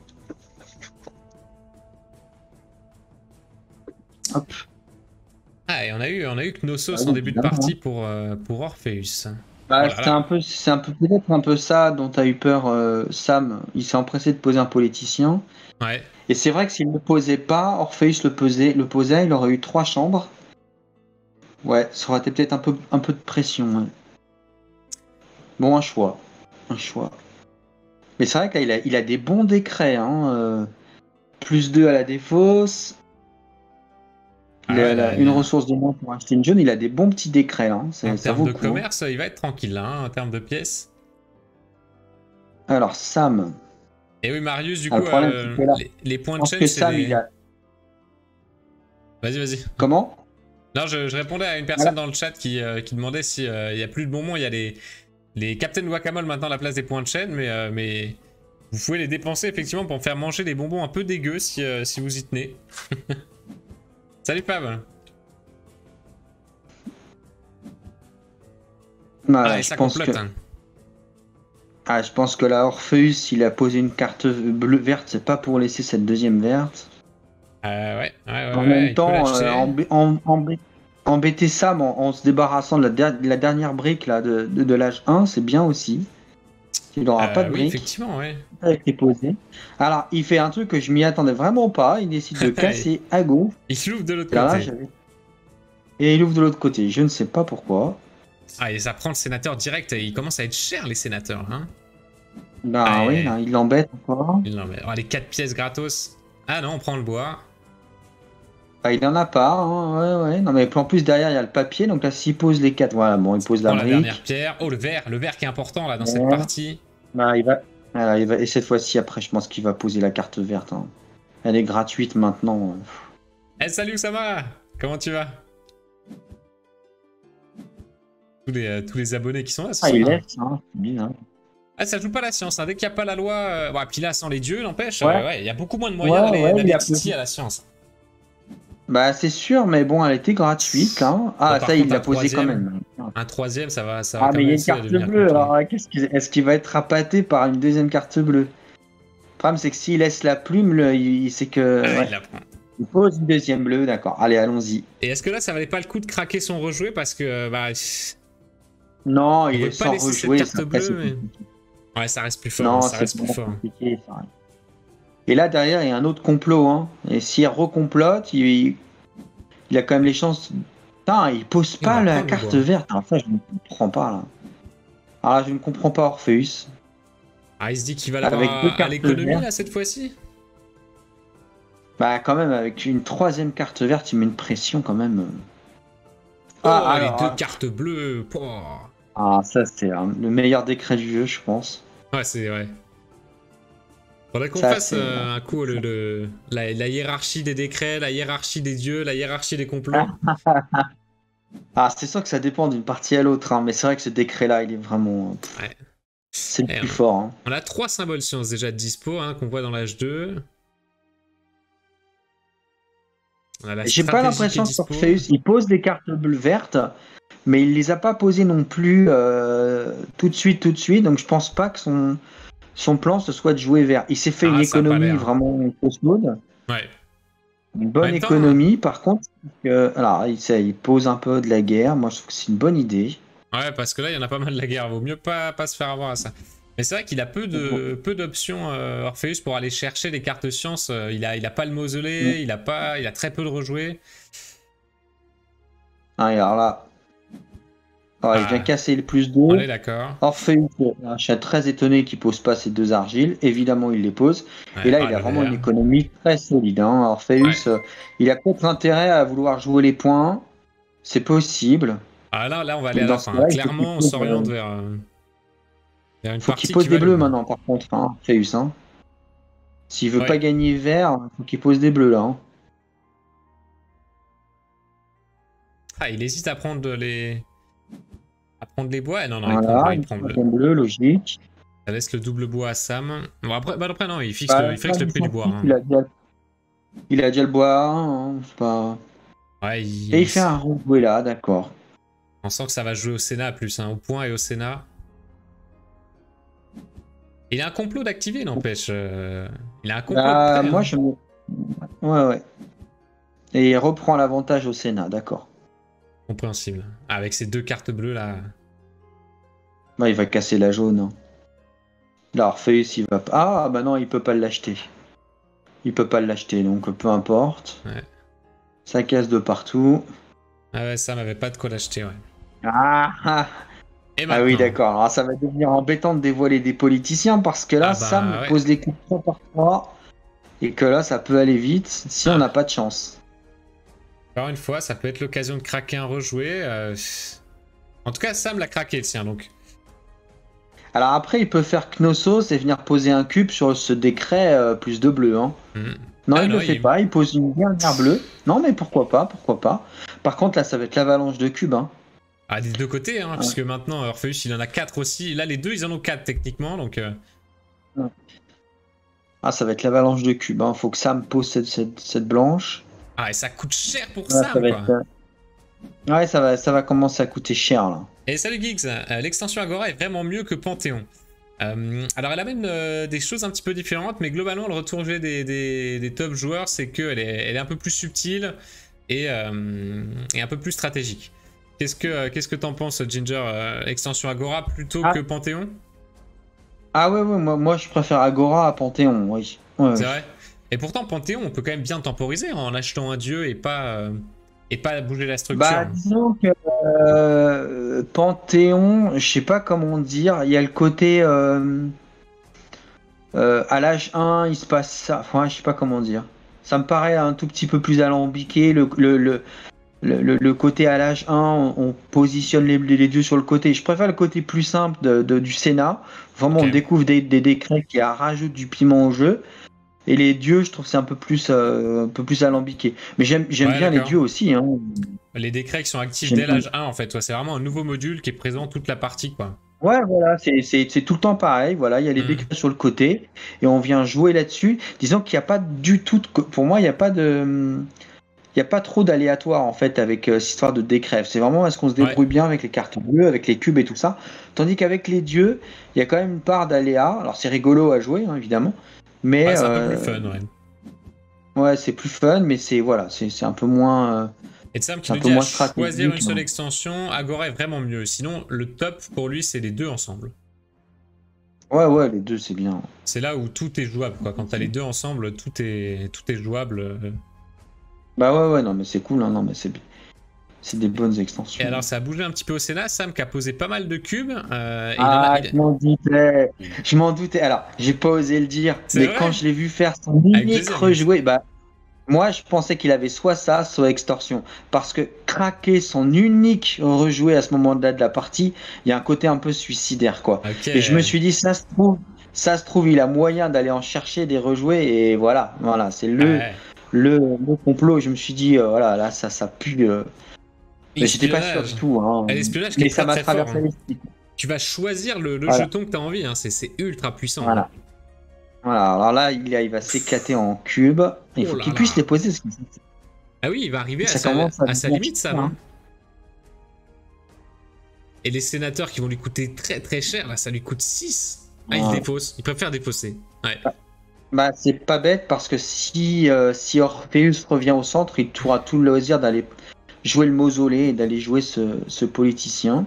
Hop. Ah, et on a eu Knossos en début de partie pour Orpheus. Bah, c'est peut-être un peu ça dont a eu peur Sam. Il s'est empressé de poser un politicien. Ouais. Et c'est vrai que s'il ne le posait pas, Orpheus le posait, il aurait eu 3 chambres. Ouais, ça aurait été peut-être un peu de pression. Ouais. Bon, un choix. Mais c'est vrai que là, il a des bons décrets. Hein, plus 2 à la défausse. Une ressource de moins pour acheter une jaune, il a des bons petits décrets. Hein. En termes de commerce, il va être tranquille hein, en termes de pièces. Alors, Sam. Et oui, Marius, du coup, les points de chaîne, c'est les... Vas-y. Comment? Non, je répondais à une personne dans le chat qui demandait s'il n'y a plus de bonbons. Il y a les Captain Guacamole maintenant à la place des points de chaîne, mais vous pouvez les dépenser effectivement pour faire manger des bonbons un peu dégueux si vous y tenez. Salut Fab. Et ça complote. Je pense que là, Orpheus, il a posé une carte verte, c'est pas pour laisser cette deuxième verte. Ouais. En même temps, embêter Sam en se débarrassant de la dernière brique là, de l'âge 1, c'est bien aussi. Il n'aura pas de brique. Effectivement, ouais. A été posé. Alors, il fait un truc que je m'y attendais vraiment pas. Il décide de casser à gauche. Il l'ouvre de l'autre côté. Et il ouvre de l'autre côté. Je ne sais pas pourquoi. Ah, et ça prend le sénateur direct. Il commence à être cher, les sénateurs. Hein. Oui, là, il l'embête encore. Oh, les 4 pièces gratos. Ah non, on prend le bois. Il en a pas. Hein. Ouais. Non, mais en plus, derrière, il y a le papier. Donc là, s'il pose les 4, voilà, bon, il pose la brique. La dernière pierre. Oh, le verre qui est important là dans cette partie. Il va... Et cette fois-ci, après, je pense qu'il va poser la carte verte. Hein. Elle est gratuite maintenant. Salut Oussama. Comment tu vas? Tous les abonnés qui sont là. Il laisse, hein. C'est bien. Ah, ça joue pas la science. Hein. Dès qu'il n'y a pas la loi... Puis là, sans les dieux, n'empêche, il y a beaucoup moins de moyens d'aller titiller à la science. Bah, c'est sûr, mais bon, elle était gratuite. Hein. Ça, il l'a posé quand même. Un troisième, ça va mais il y a une carte bleue. Alors, est-ce qu'il va être rapaté par une deuxième carte bleue? Le problème, c'est que s'il laisse la plume, il sait que. Il la prend. Il pose une deuxième bleue, d'accord. Allez, allons-y. Et est-ce que là, ça valait pas le coup de craquer son rejoué parce que. Non, il est sans rejouer. Carte bleue, mais... Ouais, ça reste plus fort. Non, ça reste plus fort. Et là, derrière, il y a un autre complot. Hein. Et s'il recomplote, il a quand même les chances. Putain, il pose pas la carte verte. Enfin, je ne comprends pas là. Alors là, je ne comprends pas Orpheus. Il se dit qu'il va l'avoir à l'économie là cette fois-ci. Bah quand même, avec une troisième carte verte, il met une pression quand même. Les 2 cartes bleues. Ça c'est le meilleur décret du jeu, je pense. Ouais, c'est vrai. Faudrait qu'on fasse un coup la hiérarchie des décrets, la hiérarchie des dieux, la hiérarchie des complots. C'est sûr que ça dépend d'une partie à l'autre, hein, mais c'est vrai que ce décret-là, il est vraiment... C'est le plus fort. Hein. On a 3 symboles sciences déjà de dispo, hein, qu'on voit dans l'âge 2. J'ai pas l'impression que Orpheus, il pose des cartes bleues vertes, mais il les a pas posées non plus tout de suite. Donc je pense pas que son plan ce soit de jouer vert. Il s'est fait une économie vraiment cosmode. Ouais. Une bonne économie, par contre. Alors il pose un peu de la guerre. Moi je trouve que c'est une bonne idée. Ouais, parce que là il y en a pas mal de la guerre. Vaut mieux pas se faire avoir à ça. Mais c'est vrai qu'il a peu d'options Orpheus pour aller chercher les cartes sciences. Il a pas le mausolée, il a très peu de rejoués. Alors là, Alors, il vient casser le plus 2. On est d'accord. Orpheus, je suis très étonné qu'il pose pas ces 2 argiles. Évidemment, il les pose. Et là, il a vraiment une économie très solide. Hein. Orpheus, il a peut-être intérêt à vouloir jouer les points. C'est possible. Ah là, on va aller à la fin. Clairement, on s'oriente vers une faut partie qu'il pose des bleus maintenant, par contre, hein, Orpheus. Hein. S'il veut pas gagner vert, il faut qu'il pose des bleus là. Hein. Ah, il hésite à prendre les bois. Non, Voilà, il prend bleu. Bleu, logique. Ça laisse le double bois à Sam. Bon, après non, il fixe le prix du bois. Hein. Il a déjà le bois. Hein, pas... Ouais, Et il fait un rejoué là, d'accord. On sent que ça va jouer au Sénat plus, hein, au point et au Sénat. Il a un complot d'activer, n'empêche. Il a un complot de prêt, moi, Ouais. Et il reprend l'avantage au Sénat, d'accord. Compréhensible. Ah, avec ces 2 cartes bleues là. Il va casser la jaune. Hein. Là, Orpheus, il va pas. Ah, bah non, il peut pas l'acheter. Il peut pas l'acheter, donc peu importe. Ouais. Ça casse de partout. Ah ouais, ça m'avait pas de quoi l'acheter, ouais. Et ah oui, d'accord. Alors ça va devenir embêtant de dévoiler des politiciens parce que là, Sam pose des coups 3 par 3 et que là, ça peut aller vite si on n'a pas de chance. Encore une fois, ça peut être l'occasion de craquer un rejoué. En tout cas, Sam l'a craqué le sien, donc. Alors après, il peut faire Knossos et venir poser un cube sur ce décret plus de bleu. Hein. Non, il ne le fait pas. Il pose une dernière bleue. Non, mais pourquoi pas. Par contre, là, ça va être l'avalanche de cubes. Hein. Ah, des 2 côtés, hein, puisque maintenant, Orpheus, il en a 4 aussi. Là, les 2, ils en ont 4 techniquement, donc... Ah, ça va être l'avalanche de cubes. Hein. Faut que Sam pose cette blanche. Ah, et ça coûte cher pour Sam, quoi. Ouais, ça va commencer à coûter cher, là. Et salut Geeks, l'extension Agora est vraiment mieux que Panthéon. Alors elle amène des choses un petit peu différentes, mais globalement le retour jeu des top joueurs, c'est qu'elle est un peu plus subtile et un peu plus stratégique. Qu'est-ce que t'en penses, Ginger? Extension Agora plutôt que Panthéon? Ah ouais, moi je préfère Agora à Panthéon, oui. Ouais, c'est vrai. Et pourtant Panthéon, on peut quand même bien temporiser en achetant un dieu et pas bouger la structure. Bah disons que Panthéon, je sais pas comment dire, il y a le côté à l'âge 1, il se passe ça, enfin je sais pas comment dire. Ça me paraît un tout petit peu plus alambiqué, le côté à l'âge 1, on positionne les dieux sur le côté. Je préfère le côté plus simple du Sénat. Vraiment, on découvre des décrets qui rajoutent du piment au jeu. Et les dieux, je trouve que c'est un peu plus alambiqué. Mais j'aime bien les dieux aussi. Hein. Les décrets qui sont actifs dès l'âge 1, en fait. Ouais, c'est vraiment un nouveau module qui est présent toute la partie, quoi. Ouais, voilà, c'est tout le temps pareil. Voilà, il y a les décrets sur le côté et on vient jouer là-dessus. Disons qu'il n'y a pas du tout. Pour moi, il n'y a pas de. Il n'y a pas trop d'aléatoire en fait avec cette histoire de décret. C'est vraiment est-ce qu'on se débrouille bien avec les cartes bleues, avec les cubes et tout ça. Tandis qu'avec les dieux, il y a quand même une part d'aléa. Alors c'est rigolo à jouer, hein, évidemment. Mais c'est un peu plus fun, ouais. Ouais, c'est plus fun, mais c'est un peu moins. Et Sam qui nous dit à choisir une seule extension, Agora est vraiment mieux. Sinon, le top pour lui, c'est les 2 ensemble. Ouais, les 2 c'est bien. C'est là où tout est jouable, quoi. Quand t'as les 2 ensemble, tout est jouable. Bah ouais, non, mais c'est cool, hein, non, mais c'est des bonnes extensions. Et alors, ça a bougé un petit peu au Sénat, Sam qui a posé pas mal de cubes. Je m'en doutais. Alors, j'ai pas osé le dire, mais vrai quand je l'ai vu faire son unique rejoué, bah, moi, je pensais qu'il avait soit ça, soit extorsion. Parce que craquer son unique rejoué à ce moment-là de la partie, il y a un côté un peu suicidaire, quoi. Et je me suis dit, ça se trouve, il a moyen d'aller en chercher des rejoués, et voilà, c'est le complot. Je me suis dit, voilà, là, ça pue. Mais j'étais pas sûr du tout. Hein. Mais ça m'a traversé l'esprit. Tu vas choisir le jeton que tu as envie. Hein. C'est ultra puissant. Voilà. Voilà. Alors là, il va s'éclater en cube. Il faut qu'il puisse les poser. Ah oui, il va arriver à sa limite, ça. Hein. Et les sénateurs qui vont lui coûter très très cher, là, ça lui coûte 6. Ah, il défausse. Il préfère défausser. Ouais. Bah, c'est pas bête parce que si Orpheus revient au centre, il aura tout le loisir d'aller jouer le mausolée et d'aller jouer ce politicien.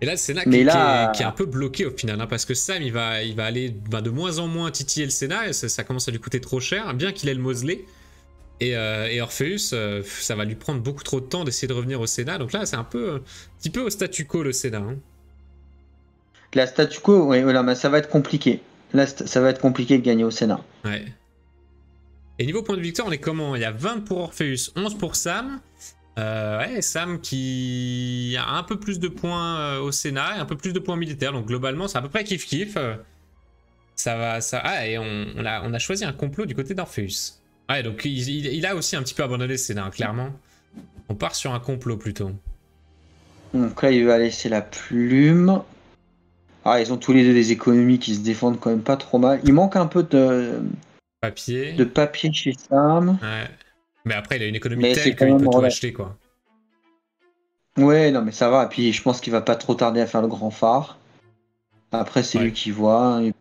Et là, le Sénat qui est un peu bloqué au final, hein, parce que Sam, il va aller de moins en moins titiller le Sénat, et ça commence à lui coûter trop cher, bien qu'il ait le mausolée. Et Orpheus, ça va lui prendre beaucoup trop de temps d'essayer de revenir au Sénat. Donc là, c'est un petit peu au statu quo le Sénat. Hein. La statu quo, oui, voilà, mais ça va être compliqué. Là, ça va être compliqué de gagner au Sénat. Ouais. Et niveau point de victoire, on est comment? Il y a 20 pour Orpheus, 11 pour Sam. Ouais, Sam qui a un peu plus de points au Sénat et un peu plus de points militaires. Donc globalement, c'est à peu près kiff-kiff. Ça va, ça. Ah, et on a choisi un complot du côté d'Orpheus. Ouais, donc il a aussi un petit peu abandonné le Sénat, clairement. On part sur un complot plutôt. Donc là, il va laisser la plume. Ah, ils ont tous les deux des économies qui se défendent quand même pas trop mal. Il manque un peu de papier chez Sam. Ouais. Mais après, il a une économie telle qu'il peut tout acheter, quoi. Ouais, non, mais ça va. Et puis, je pense qu'il va pas trop tarder à faire le grand phare. Après, c'est lui qui voit. Il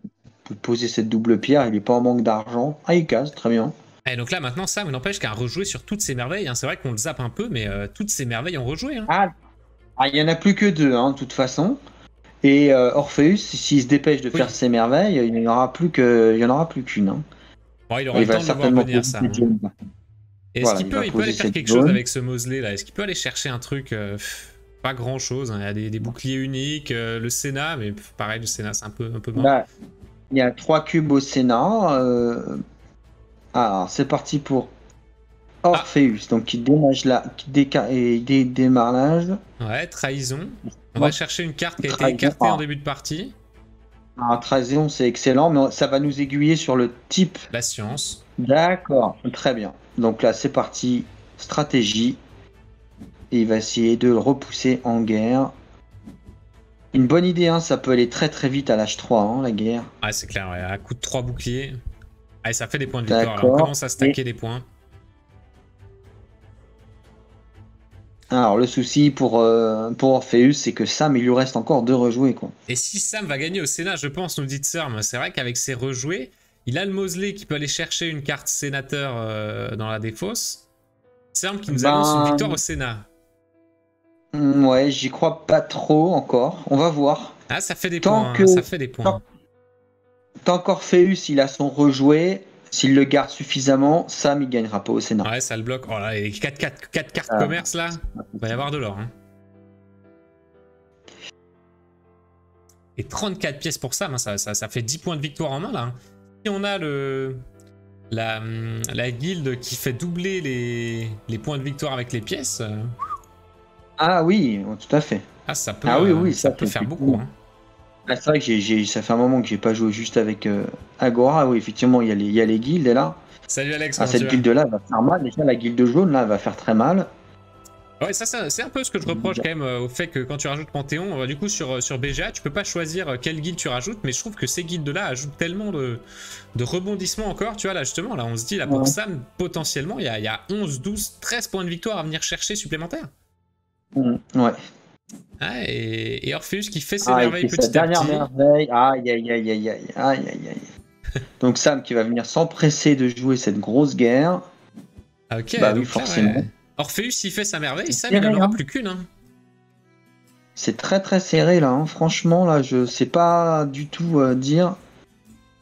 peut poser cette double pierre. Il est pas en manque d'argent. Ah, il casse, très bien. Et donc là, maintenant, Sam n'empêche qu'à rejouer sur toutes ces merveilles. Hein. C'est vrai qu'on le zappe un peu, mais toutes ces merveilles ont rejoué. Hein. Ah, il y en a plus que 2, hein, de toute façon. Et Orpheus, s'il se dépêche de faire ses merveilles, il n'y en aura plus qu'une. Hein. Bon, il aura le temps de le voir venir, ça. Hein. Est-ce qu'il peut aller faire quelque chose avec ce Mosley là? Est-ce qu'il peut aller chercher un truc pas grand chose, hein. Il y a des boucliers uniques, le Sénat, mais pareil, le Sénat c'est un peu mort. Là, il y a 3 cubes au Sénat. Alors, c'est parti pour Orpheus, donc qui démage là, qui démarre l'âge. Ouais, trahison. On va chercher une carte qui a été écartée en début de partie. Alors, trahison, c'est excellent, mais ça va nous aiguiller sur le type. La science. D'accord, très bien. Donc là, c'est parti, stratégie. Et il va essayer de le repousser en guerre. Une bonne idée, hein, ça peut aller très très vite à l'âge 3, hein, la guerre. Ah, c'est clair, ouais, à coup de 3 boucliers. Ah, ça fait des points de victoire, là. On commence à stacker des points. Alors, le souci pour Orpheus, c'est que Sam, il lui reste encore 2 rejoués, quoi. Et si Sam va gagner au Sénat, je pense, nous dit Tsurm, c'est vrai qu'avec ses rejoués, il a le Mosley qui peut aller chercher une carte sénateur dans la défausse. Tsurm qui nous annonce une victoire au Sénat. Ouais, j'y crois pas trop encore. On va voir. Ah, ça fait des points. Ça fait des points. Tant qu'Orpheus, il a son rejoué, s'il le garde suffisamment, Sam, il gagnera pas au Sénat. Ouais, ça le bloque. Oh là, les 4 cartes commerce, là, il va y avoir de l'or. Hein. Et 34 pièces pour Sam, hein, ça fait 10 points de victoire en main, là. Hein. Si on a la guilde qui fait doubler les points de victoire avec les pièces... Ah oui, tout à fait. Ah, ça peut, ça peut faire beaucoup. Hein. Ah, c'est vrai que ça fait un moment que j'ai pas joué juste avec Agora. Oui, effectivement, il y a les guildes là. Salut Alex. Cette guilde-là va faire mal. Déjà, la guilde jaune là va faire très mal. Ouais, ça c'est un peu ce que je reproche quand même au fait que quand tu rajoutes Panthéon, du coup sur BGA, tu peux pas choisir quelle guilde tu rajoutes, mais je trouve que ces guildes-là ajoutent tellement de rebondissements encore. Tu vois, là justement, là on se dit, là pour Sam, potentiellement, il y a 11, 12, 13 points de victoire à venir chercher supplémentaires. Ouais. Ah, et Orpheus qui fait ses merveilles petit à petit. Dernière merveille. Aïe. Donc Sam qui va venir s'empresser de jouer cette grosse guerre. Ok, bah donc oui, forcément. Ouais. Orpheus il fait sa merveille, Sam il n'en aura plus qu'une. Hein. C'est très très serré là, hein. Franchement là je sais pas du tout dire.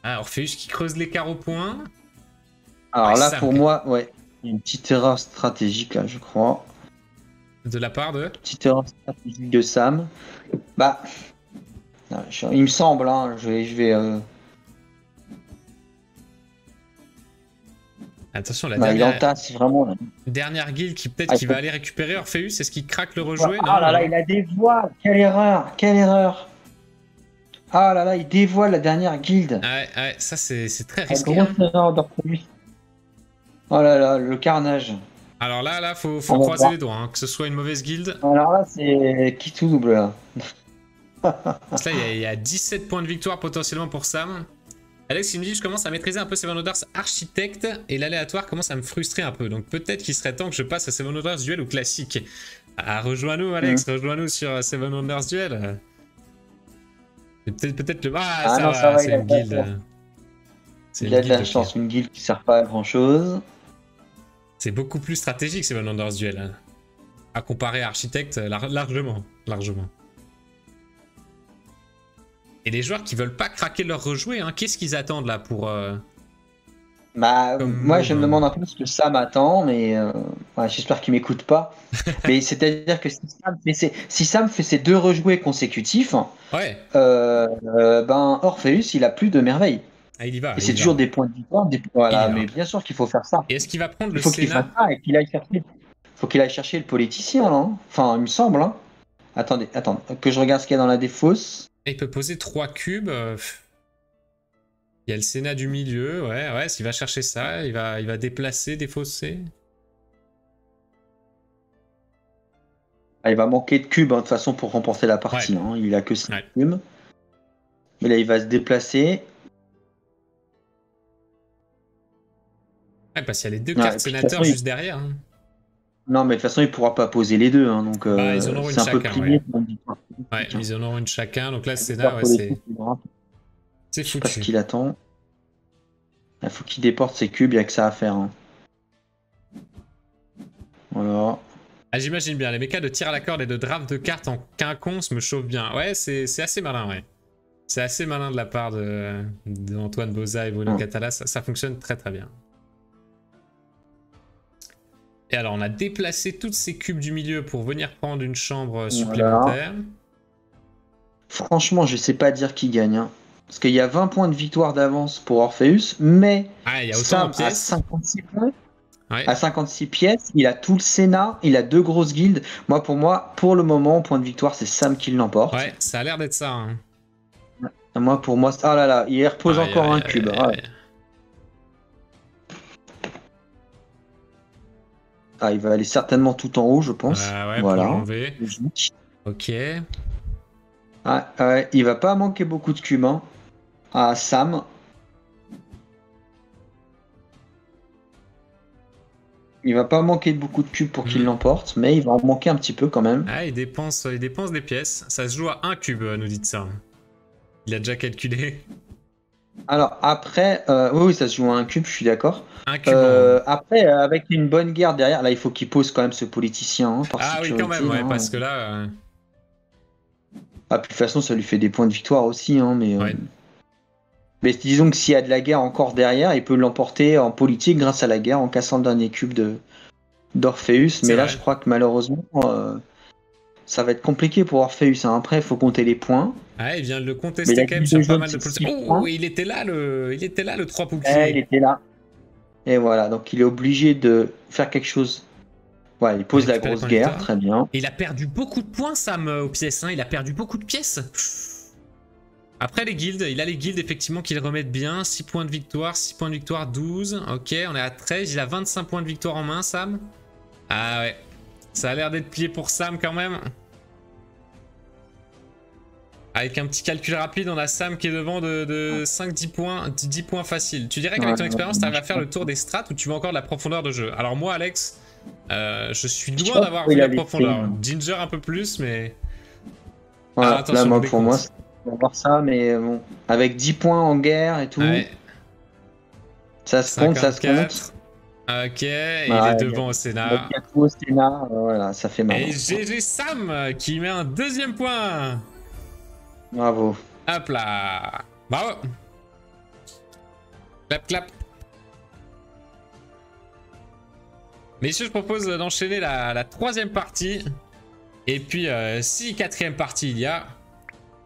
Ah, Orpheus qui creuse l'écart au point. Alors là Sam, pour moi, ouais, une petite erreur stratégique là je crois. De la part de petite erreur stratégique de Sam. Bah, il me semble, hein, je vais Attention, la dernière guilde qui peut-être qui va aller récupérer Orpheus, est-ce qu'il craque le rejoué? Ah là là, il a des voiles, quelle erreur. Ah là là, il dévoile la dernière guilde. Ouais, ça c'est très risqué. Hein. Oh là là, le carnage. Alors là, faut croiser les doigts, hein, que ce soit une mauvaise guilde. Alors là, c'est qui tout double là. Parce que là, il y a 17 points de victoire potentiellement pour Sam. Alex, il me dit, je commence à maîtriser un peu Seven Wonders Architect et l'aléatoire commence à me frustrer un peu. Donc peut-être qu'il serait temps que je passe à Seven Wonders Duel ou classique. Ah, rejoins-nous Alex, rejoins-nous sur Seven Wonders Duel. Peut-être le... Ah, ça va, c'est une guilde. Il a de la chance, une guilde qui sert pas à grand chose. C'est beaucoup plus stratégique Seven Wonders Duel. Hein. À comparer à Architect, largement. Et les joueurs qui veulent pas craquer leur rejoué, hein, qu'est-ce qu'ils attendent là pour... Bah, comme moi, je me move. demande un peu ce que Sam attend, mais ouais, j'espère qu'il m'écoute pas. Mais c'est-à-dire que si Sam fait ses 2 rejoués consécutifs, Ouais, ben Orpheus, il a plus de merveilles. ah, il y va, Et il c'est y toujours va. des points de victoire. Il y Voilà, mais va. bien sûr qu'il faut faire ça. Et est-ce qu'il va prendre Il le faut qu'il fasse Sénat? ça et qu'il aille chercher. Faut qu'il aille chercher le politicien, là, hein. Enfin, il me semble, hein. Attendez, que je regarde ce qu'il y a dans la défausse. Et il peut poser 3 cubes. Il y a le Sénat du milieu, ouais, s'il va chercher ça, il va déplacer, défausser. Ah, il va manquer de cubes, hein, de toute façon, pour remporter la partie, Ouais. hein. Il a que 5 Ouais. cubes. Mais là, il va se déplacer. Ouais, parce qu'il y a les 2 Ouais, cartes et puis, de toute sénateurs façon, juste derrière. Hein. non, mais de toute façon, il pourra pas poser les deux, hein, donc Bah, ils en auront une c'est un peu chacun, plié ouais. pour une victoire Ouais, politique, hein. ils en auront une chacun. Donc là, La Sénat, victoire ouais, politique, il aura. c'est Je sais pas ce foutu. qu'il attend. Il faut qu'il déporte ses cubes, il n'y a que ça à faire, hein. Voilà. Ah, j'imagine bien, les mécas de tir à la corde et de draft de cartes en quinconce me chauffent bien. Ouais, c'est assez malin, ouais. C'est assez malin de la part de Antoine Boza et Bruno Catala, ça fonctionne très très bien. Et alors, on a déplacé toutes ces cubes du milieu pour venir prendre une chambre supplémentaire. Voilà. Franchement, je sais pas dire qui gagne, hein. Parce qu'il y a 20 points de victoire d'avance pour Orpheus, mais Ah, il y a autant Sam de a pièces. 56 points. Ouais. À 56 pièces, il a tout le Sénat, il a 2 grosses guildes. Pour moi, pour le moment, point de victoire, c'est Sam qui l'emporte. Ouais, ça a l'air d'être ça. Hein. Pour moi, ah là là, il repose encore un cube. Ouais. Ah, il va aller certainement tout en haut, je pense. Ouais, voilà. pour l'enlever. Ok. Ah, il va pas manquer beaucoup de cubes, hein, à Sam. Il va pas manquer beaucoup de cubes pour qu'il l'emporte, mais il va en manquer un petit peu quand même. Ah, il dépense des pièces. Ça se joue à 1 cube, nous dites ça. Il a déjà calculé. Alors après, oui, ça se joue à un cube, je suis d'accord. Un cube. Après, avec une bonne guerre derrière, là, il faut qu'il pose quand même ce politicien, hein, par ah sécurité. oui, quand même, ouais, hein. parce que là. Ah, puis de toute façon, ça lui fait des points de victoire aussi, hein, mais. Ouais. Mais disons que s'il y a de la guerre encore derrière, il peut l'emporter en politique grâce à la guerre en cassant le dernier cube d'Orpheus. Mais là, vrai. je crois que malheureusement, ça va être compliqué pour Orpheus, hein. Après, il faut compter les points. Ah, il vient de le contester quand même sur pas mal de positions. Oh, il était là le 3 pouquier. Il était là. Et voilà, donc il est obligé de faire quelque chose. Ouais, il pose la grosse guerre, très bien. Et il a perdu beaucoup de points, Sam, aux pièces. Hein. Il a perdu beaucoup de pièces. Après les guildes, il a les guildes effectivement qui le remettent bien. 6 points de victoire, 6 points de victoire, 12. Ok, on est à 13. Il a 25 points de victoire en main, Sam. Ah ouais. Ça a l'air d'être plié pour Sam quand même. Avec un petit calcul rapide, on a Sam qui est devant de 5-10 points, 10 points faciles. Tu dirais qu'avec ton expérience, tu arrives à faire le tour des strats ou tu veux encore de la profondeur de jeu? Alors moi, Alex, je suis loin d'avoir vu la profondeur. Ginger un peu plus, mais... Voilà, ah, attention, là, pour moi, on va voir ça, mais bon, avec 10 points en guerre et tout, ouais. Ça se compte, ça se compte. Ok, il est devant au Sénat. Au Sénat, voilà, ça fait mal. Et GG Sam qui met un deuxième point. Bravo. Hop là. Bravo. Clap, clap. Messieurs, je propose d'enchaîner la troisième partie. Et puis, si quatrième partie il y a,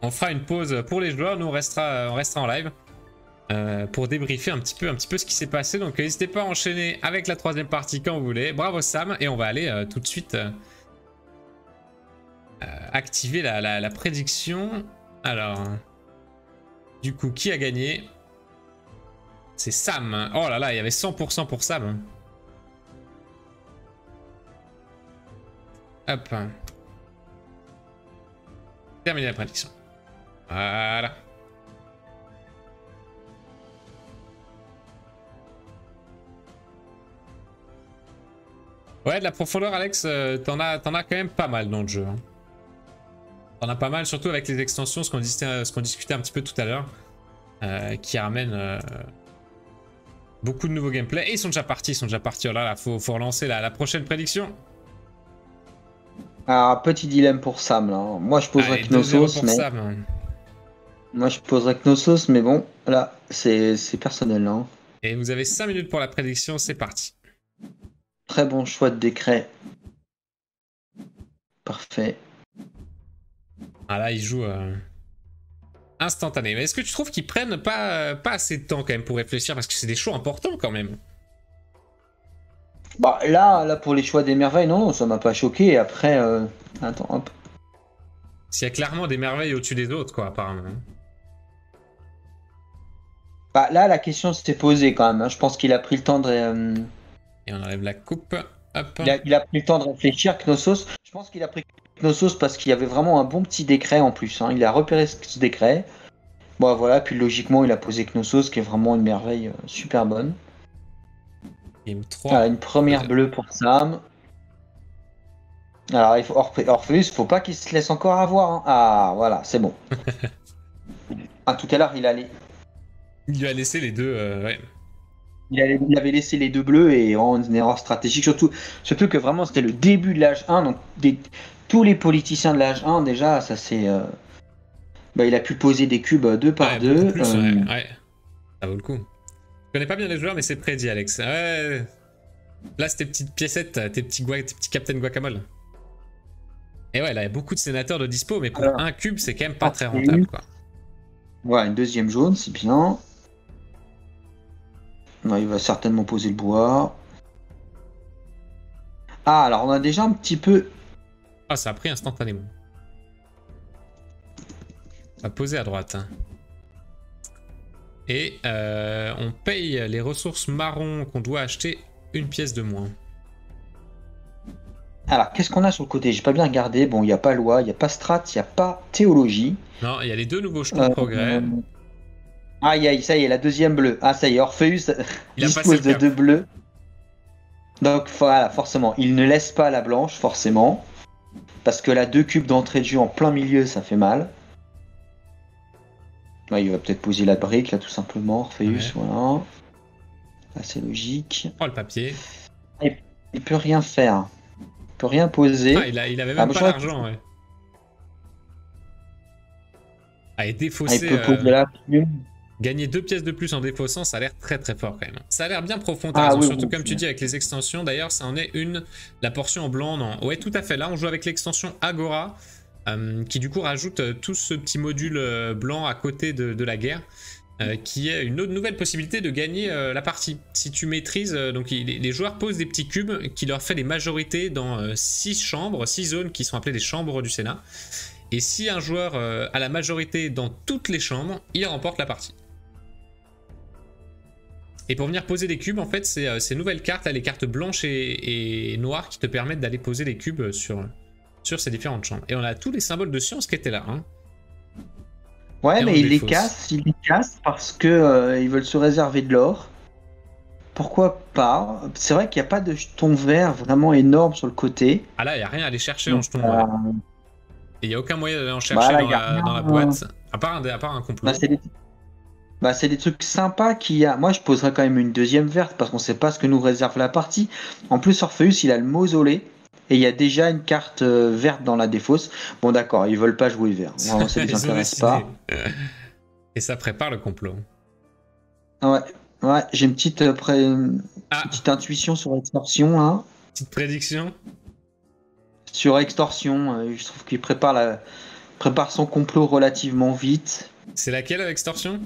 on fera une pause pour les joueurs. Nous, on restera en live pour débriefer un petit peu ce qui s'est passé. Donc, n'hésitez pas à enchaîner avec la troisième partie quand vous voulez. Bravo Sam. Et on va aller tout de suite activer la prédiction. Alors, du coup, qui a gagné? C'est Sam. Oh là là, il y avait 100% pour Sam. Hop. Terminer la prédiction. Voilà. Ouais, de la profondeur, Alex, t'en as quand même pas mal dans le jeu. Hein. T'en as pas mal, surtout avec les extensions, ce qu'on discutait un petit peu tout à l'heure, qui ramènent beaucoup de nouveaux gameplay. Et ils sont déjà partis, Oh là là, faut relancer la prochaine prédiction. Alors, petit dilemme pour Sam, là. Moi, je poserais Knossos, mais... Moi, je poserais Knossos, mais bon, là, c'est personnel, là. Et vous avez 5 minutes pour la prédiction, c'est parti. Très bon choix de décret. Parfait. Ah là, il joue instantané. Mais est-ce que tu trouves qu'ils prennent pas assez de temps quand même pour réfléchir? Parce que c'est des choix importants quand même. Bah là pour les choix des merveilles, non, ça m'a pas choqué. Après, attends, hop. S'il y a clairement des merveilles au-dessus des autres, quoi, apparemment. Bah là, la question s'était posée quand même. Hein. Je pense qu'il a pris le temps de. Et on enlève la coupe. Hop. Il a pris le temps de réfléchir, Knossos. Je pense qu'il a pris Knossos parce qu'il y avait vraiment un bon petit décret en plus. Hein. Il a repéré ce décret. Bon, voilà, puis logiquement, il a posé Knossos, qui est vraiment une merveille super bonne. Game 3. Voilà, une première bleue pour Sam. Alors, Orpheus, faut pas qu'il se laisse encore avoir. Hein. Ah, voilà, c'est bon. Ah, tout à l'heure, il lui a laissé les deux, ouais. Il avait laissé les deux bleus et en une erreur stratégique, surtout que vraiment c'était le début de l'âge 1, donc tous les politiciens de l'âge 1 déjà, ça c'est... il a pu poser des cubes 2 par 2. Plus, ouais. Ça vaut le coup. Je connais pas bien les joueurs mais c'est prédit Alex. Ouais. Là c'est tes petites piécettes, tes petits Captain Guacamole. Et ouais, là il y a beaucoup de sénateurs de dispo, mais pour un cube c'est quand même pas très rentable quoi. Ouais, une deuxième jaune, c'est bien. Non, il va certainement poser le bois. Ah, alors on a déjà un petit peu... Ah, ça a pris instantanément. Ça a posé à droite. Hein. Et on paye les ressources marron qu'on doit acheter une pièce de moins. Alors, qu'est-ce qu'on a sur le côté? J'ai pas bien regardé. Bon, il n'y a pas loi, il n'y a pas strat, il n'y a pas théologie. Non, il y a les deux nouveaux jetons de progrès. Ah, ça y est, la deuxième bleue. Ah, ça y est, Orpheus dispose de 2 bleus. Donc voilà, forcément, il ne laisse pas la blanche, forcément. Parce que là, 2 cubes d'entrée de jeu en plein milieu, ça fait mal. Ouais, il va peut-être poser la brique, là, tout simplement, Orpheus, voilà. Là, c'est logique. Oh, le papier. Il peut rien faire. Il peut rien poser. Ah, il avait même pas l'argent, ouais. Ah, et défausser... il peut poser la plume. Gagner 2 pièces de plus en défaussant, ça a l'air très très fort quand même. Ça a l'air bien profond, surtout comme tu dis avec les extensions. D'ailleurs, ça en est une, la portion en blanc. Non. Ouais, tout à fait. Là, on joue avec l'extension Agora, qui du coup rajoute tout ce petit module blanc à côté de la guerre, qui est une autre nouvelle possibilité de gagner la partie. Si tu maîtrises, donc les joueurs posent des petits cubes qui leur fait des majorités dans 6 chambres, 6 zones qui sont appelées des chambres du Sénat. Et si un joueur a la majorité dans toutes les chambres, il remporte la partie. Et pour venir poser des cubes, en fait, c'est ces nouvelles cartes, là, les cartes blanches et noires, qui te permettent d'aller poser des cubes sur ces différentes chambres. Et on a tous les symboles de science qui étaient là. Hein. Ouais, et mais ils les cassent parce que ils veulent se réserver de l'or. Pourquoi pas? C'est vrai qu'il n'y a pas de jeton vert vraiment énorme sur le côté. Ah là, il n'y a rien à aller chercher en jeton vert. Et il n'y a aucun moyen d'aller en chercher dans la boîte, à part un complot. C'est des trucs sympas qu'il y a. Moi, je poserais quand même une deuxième verte parce qu'on sait pas ce que nous réserve la partie. En plus, Orpheus, il a le mausolée et il y a déjà une carte verte dans la défausse. Bon, d'accord, ils veulent pas jouer vert. Vraiment, ça les intéresse pas. Et ça prépare le complot. Ouais, j'ai une petite, petite intuition sur extorsion là. Petite prédiction. Sur extorsion, je trouve qu'il prépare son complot relativement vite. C'est laquelle extorsion?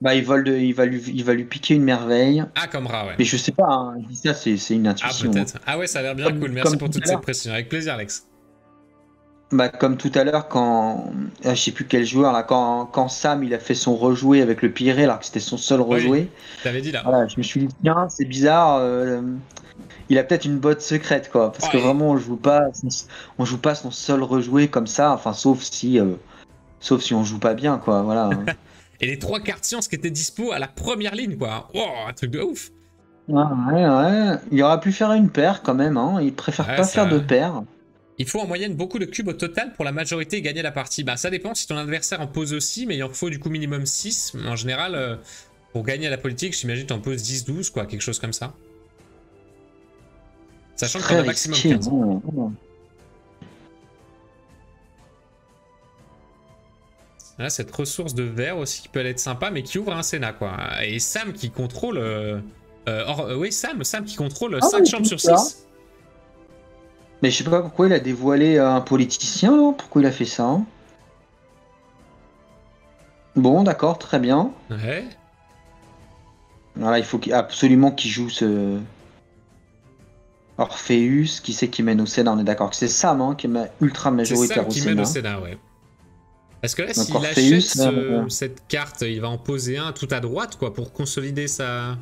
Il va lui piquer une merveille. Ah, comme rat, ouais. Mais je sais pas, hein, je dis ça, c'est une intuition. Ah, peut-être. Ah ouais, ça a l'air bien cool. Merci pour toutes ces précisions. Avec plaisir, Alex. Comme tout à l'heure, quand... je sais plus quel joueur, là, quand Sam, il a fait son rejoué avec le Piré, alors que c'était son seul rejoué. Oui, t'avais dit là. Voilà, je me suis dit, tiens, c'est bizarre. Il a peut-être une botte secrète, quoi. Parce que vraiment, on joue pas son seul rejoué comme ça. Enfin, sauf si on joue pas bien, quoi. Voilà. Et les 3 cartes sciences qui étaient dispo à la première ligne, quoi. Oh, un truc de ouf. Ouais. Il aurait pu faire une paire quand même. Hein. Il préfère pas faire de paire. Il faut en moyenne beaucoup de cubes au total pour la majorité et gagner la partie. Ça dépend si ton adversaire en pose aussi, mais il en faut du coup minimum 6. En général, pour gagner à la politique, j'imagine que tu en poses 10-12, quoi, quelque chose comme ça. Sachant que tu as un maximum 15. Là, cette ressource de verre aussi qui peut être sympa, mais qui ouvre un Sénat, quoi. Et Sam qui contrôle... oui, Sam qui contrôle 5 chambres sur 6. Mais je sais pas pourquoi il a dévoilé un politicien, là. Pourquoi il a fait ça, hein. Bon, d'accord, très bien. Ouais. Voilà, il faut absolument qu'il joue ce... Orpheus, qui c'est qui mène au Sénat? On est d'accord que c'est Sam, hein, qui est ultra majoritaire au C'est Sam qui mène au Sénat, ouais. Parce que là, s'il achète cette carte, il va en poser un tout à droite, quoi, pour consolider sa...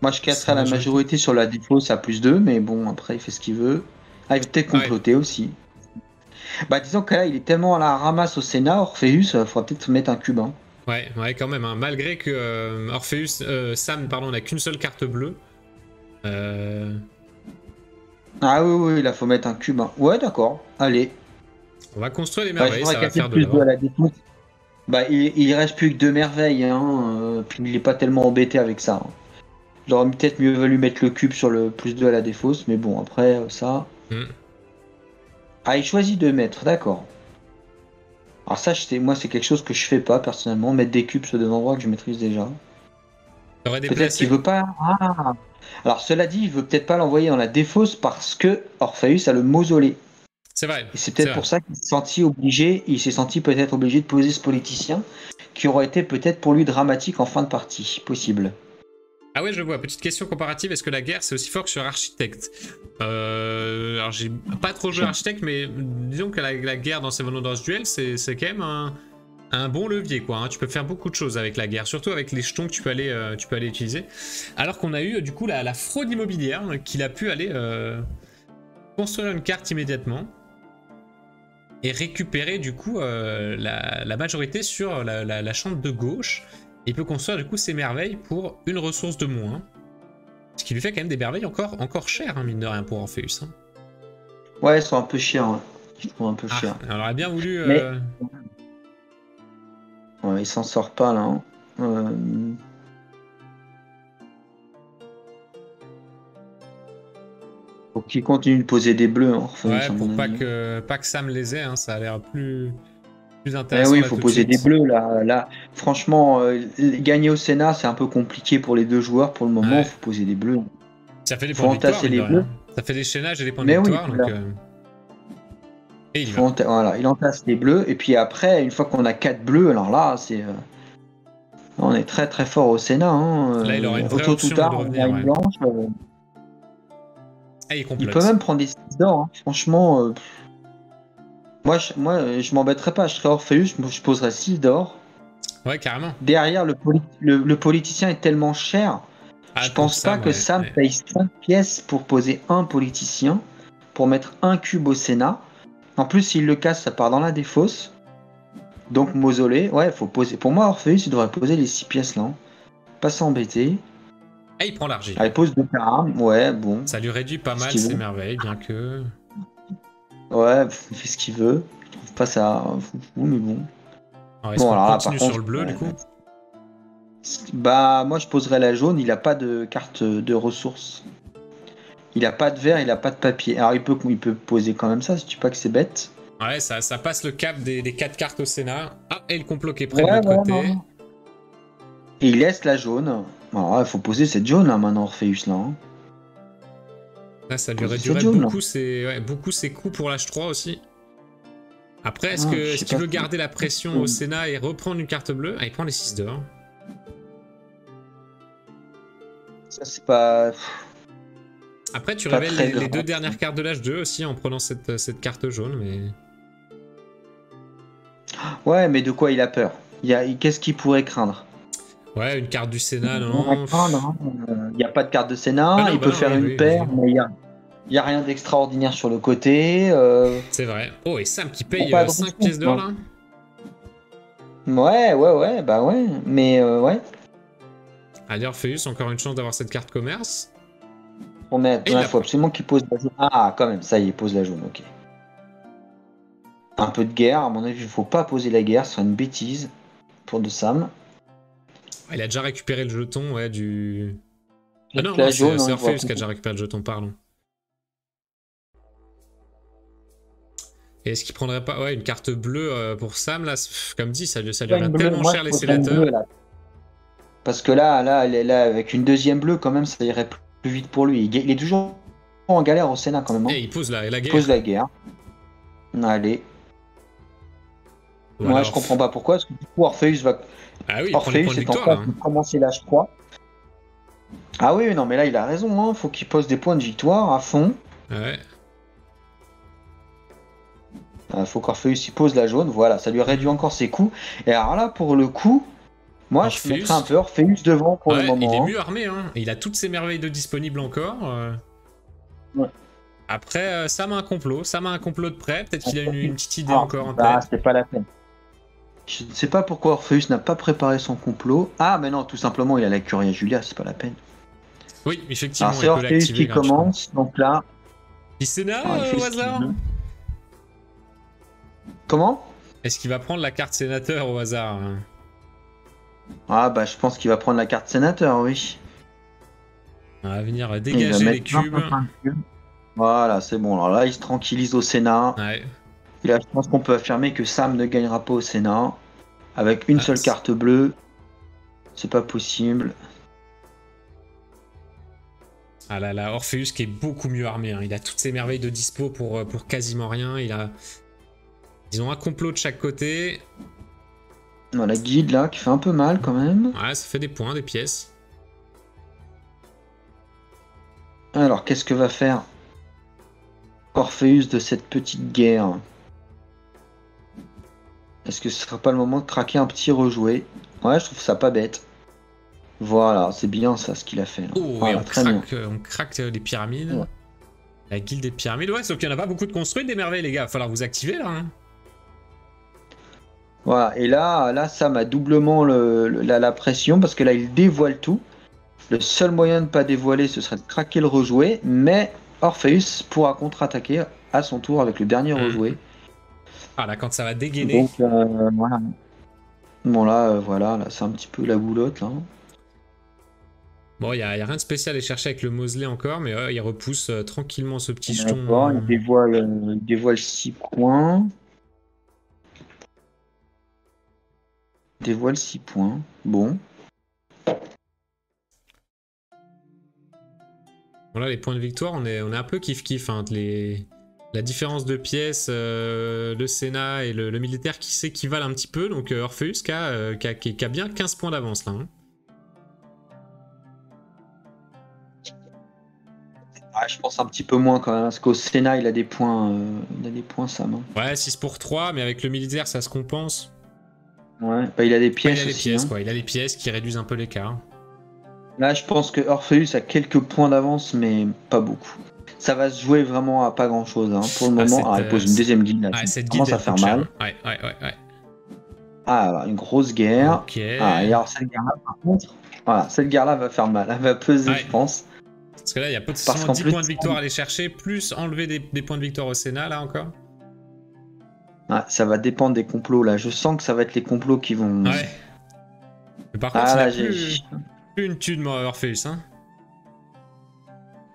Moi, je casserais la majorité sur la défausse à +2, mais bon, après, il fait ce qu'il veut. Ah, il va peut-être comploter aussi. Bah, disons que là, il est tellement à la ramasse au Sénat, Orpheus, il faudra peut-être mettre un cube, hein. Ouais, quand même, hein. Malgré que Sam, pardon, n'a qu'une seule carte bleue. Ah oui, il faut mettre un cube, hein. Ouais, d'accord, allez. On va construire les merveilles, ça va faire de plus la défense. Bah, il reste plus que 2 merveilles, hein. Puis il est pas tellement embêté avec ça, hein. Il aurait peut-être mieux valu mettre le cube sur le +2 à la défausse, mais bon, après, ça... Ah, il choisit de mettre, d'accord. Alors ça, moi, c'est quelque chose que je fais pas, personnellement, mettre des cubes sur des endroits que je maîtrise déjà. Peut-être qu'il veut pas... Ah. Alors, cela dit, il veut peut-être pas l'envoyer dans la défausse parce que Orpheus a le mausolée. C'est vrai. Et c'est peut-être pour ça qu'il s'est senti obligé, peut-être obligé de poser ce politicien, qui aurait été peut-être pour lui dramatique en fin de partie, possible. Ah ouais, je vois. Petite question comparative, est-ce que la guerre c'est aussi fort que sur Architecte? Alors j'ai pas trop joué Architecte, mais disons que la guerre dans Seven Wonders Duel, c'est quand même un bon levier, quoi, hein. Tu peux faire beaucoup de choses avec la guerre, surtout avec les jetons que tu peux aller utiliser. Alors qu'on a eu du coup la fraude immobilière, qu'il a pu aller construire une carte immédiatement et récupérer du coup la majorité sur la chambre de gauche. Il peut construire du coup ses merveilles pour une ressource de moins. Ce qui lui fait quand même des merveilles encore chères, hein, mine de rien, pour Orpheus. Hein. Ouais, elles sont un peu chères. Hein. Je trouve un peu chères. On aurait bien voulu... Mais... Ouais, il s'en sort pas là. Hein. Faut qu'il continue de poser des bleus. Hein, Orpheus, ouais, pour pas que Sam les ait, hein, ça a l'air plus intéressant. Oui, il faut poser des bleus là. Franchement, gagner au Sénat, c'est un peu compliqué pour les deux joueurs pour le moment. Il faut poser des bleus. Ça fait des points de victoire, les bleus. Ça fait des chaînages et des points de victoire. Donc, et il voilà, il entasse les bleus. Et puis après, une fois qu'on a 4 bleus, alors là, c'est on est très très fort au Sénat. Hein. Là, il aura une vraie option de revenir. Une blanche, il peut même prendre des 6 d'or. Hein. Franchement. Moi, je m'embêterais pas, je serais Orpheus, je poserais 6 d'or. Ouais, carrément. Derrière, le politicien est tellement cher, je pense pas que Sam paye 5 pièces pour poser un politicien, pour mettre un cube au Sénat. En plus, s'il le casse, ça part dans la défausse. Donc, mausolée, ouais, faut poser. Pour moi, Orpheus, il devrait poser les 6 pièces là. Hein. Pas s'embêter. Ah, il prend l'argile. Il pose 2 carats, ouais, bon. Ça lui réduit pas mal ses merveilles, bien que... Ouais, il fait ce qu'il veut. Je trouve pas ça fou, mais bon. Alors, est-ce qu'on continue sur le bleu, du coup? Bah, moi, je poserais la jaune. Il a pas de carte de ressources. Il a pas de verre, il a pas de papier. Alors, il peut poser quand même ça, si tu pas que c'est bête. Ouais, ça passe le cap des 4 cartes au Sénat. Ah, et le complot qui est prêt de l'autre côté. Non. Et il laisse la jaune. Alors, il faut poser cette jaune, là, maintenant, Orpheus, là. Hein. Là, ça lui réduirait beaucoup ses coups pour l'H3 aussi. Après, est-ce qu'il veut garder la pression au Sénat et reprendre une carte bleue? Ah, il prend les 6 d'or. Ça, c'est pas... Après, tu révèles les 2 dernières cartes de l'H2 aussi en prenant cette carte jaune, mais... Ouais, mais de quoi il a peur? Qu'est-ce qu'il pourrait craindre? Ouais, une carte du Sénat, non. Il n'y a pas de carte de Sénat, il peut faire une paire, mais il n'y a rien d'extraordinaire sur le côté. C'est vrai. Oh, et Sam qui paye 5 pièces d'or, là? Ouais, bah ouais, mais ouais. Allez, Orpheus, encore une chance d'avoir cette carte commerce. Il faut absolument qu'il pose la jaune. Ah, quand même, ça y est, il pose la jaune, ok. Un peu de guerre, à mon avis, il ne faut pas poser la guerre, ce serait une bêtise pour de Sam. Il a déjà récupéré le jeton, ouais, du... Ah non, c'est Orpheus qui a déjà récupéré le jeton, pardon. Et est-ce qu'il prendrait pas une carte bleue pour Sam là? Comme dit, ça lui Une revient bleue, tellement moi, cher je les faudrais une sénateurs. bleue, là. Parce que là, avec une deuxième bleue, quand même, ça irait plus vite pour lui. Il est toujours en galère au Sénat, quand même. Hein. Et il pose la Il guerre. pose la guerre. Allez. Voilà, Moi, je comprends pas pourquoi. Parce que du coup, Orpheus va. Ah oui, il prend les Orpheus points de est en victoire train là. de commencer l'âge 3. Ah oui, non, mais là, il a raison. Hein. Faut qu'il pose des points de victoire à fond. Ouais. Faut qu'Orpheus y pose la jaune. Voilà, ça lui réduit encore ses coups. Et alors là, pour le coup, moi, Orpheus. je mettrais un peu Orpheus devant pour le moment. Il est hein. mieux armé, hein. Il a toutes ses merveilles de disponibles encore. Ouais. Après, Sam a un complot. Sam a un complot de près. Peut-être qu'il a une petite idée Ah, encore en bah, tête. c'est pas la peine. Je ne sais pas pourquoi Orpheus n'a pas préparé son complot. Ah, mais non, tout simplement, il a la Curia Julia, c'est pas la peine. Oui, effectivement, Alors, c'est il peut Orpheus l'activer qui commence, donc là. Petit Sénat il fait au ce qu'il hasard. veut. Comment? Est-ce qu'il va prendre la carte sénateur au hasard? Ah, bah, je pense qu'il va prendre la carte sénateur, oui. On va venir Il va dégager les mettre cubes. 25 cubes. Voilà, c'est bon. Alors là, il se tranquillise au Sénat. Ouais. Et là, je pense qu'on peut affirmer que Sam ne gagnera pas au Sénat. Avec une seule carte bleue. C'est pas possible. Ah là là, Orpheus qui est beaucoup mieux armé. Hein. Il a toutes ses merveilles de dispo pour quasiment rien. Ils ont un complot de chaque côté. Voilà, Guide là, qui fait un peu mal quand même. Ouais, ça fait des points, des pièces. Alors, qu'est-ce que va faire Orpheus de cette petite guerre? Est-ce que ce sera pas le moment de craquer un petit rejoué? Ouais, je trouve ça pas bête. Voilà, c'est bien ça ce qu'il a fait. Là. Oh, voilà, on craque les pyramides. Ouais. La guilde des pyramides. Ouais, sauf qu'il n'y en a pas beaucoup de construites des merveilles, les gars. Il va falloir vous activer là. Hein. Voilà, et là, Sam a doublement la pression parce que là, il dévoile tout. Le seul moyen de ne pas dévoiler, ce serait de craquer le rejoué, mais Orpheus pourra contre-attaquer à son tour avec le dernier rejoué. Ah là, quand ça va dégainer. Donc, voilà. Bon, là, voilà, là, c'est un petit peu la boulotte, là. Bon, il n'y a rien de spécial à aller chercher avec le Mosley encore, mais il repousse tranquillement ce petit jeton. Il dévoile 6 points. Dévoile 6 points. Bon. Bon là, les points de victoire, on est un peu kiff-kiff. Hein, la différence de pièces, le Sénat et le militaire qui s'équivalent un petit peu. Donc Orpheus qui a bien 15 points d'avance là. Hein. Ah, je pense un petit peu moins quand même, parce qu'au Sénat, il a des points, Sam. Hein. Ouais, 6 pour 3, mais avec le militaire, ça se compense. Ouais, bah, il a des pièces il a aussi. Pièces, hein. quoi. Il a les pièces qui réduisent un peu l'écart. Là, je pense que Orpheus a quelques points d'avance, mais pas beaucoup. Ça va se jouer vraiment à pas grand-chose. Hein. Pour le moment, il pose une deuxième guilde. Là, cette commence à faire mal. Ouais. Ah, une grosse guerre. Ok. Ah, et alors, cette guerre-là, par contre, voilà, cette guerre-là va faire mal. Elle va peser, je pense. Parce que là, il y a potentiellement 10 points de victoire à aller chercher, plus enlever des points de victoire au Sénat, là, encore. Ah, ça va dépendre des complots, là. Je sens que ça va être les complots qui vont... Ouais. Mais par contre, il a plus une thune, Orpheus, hein.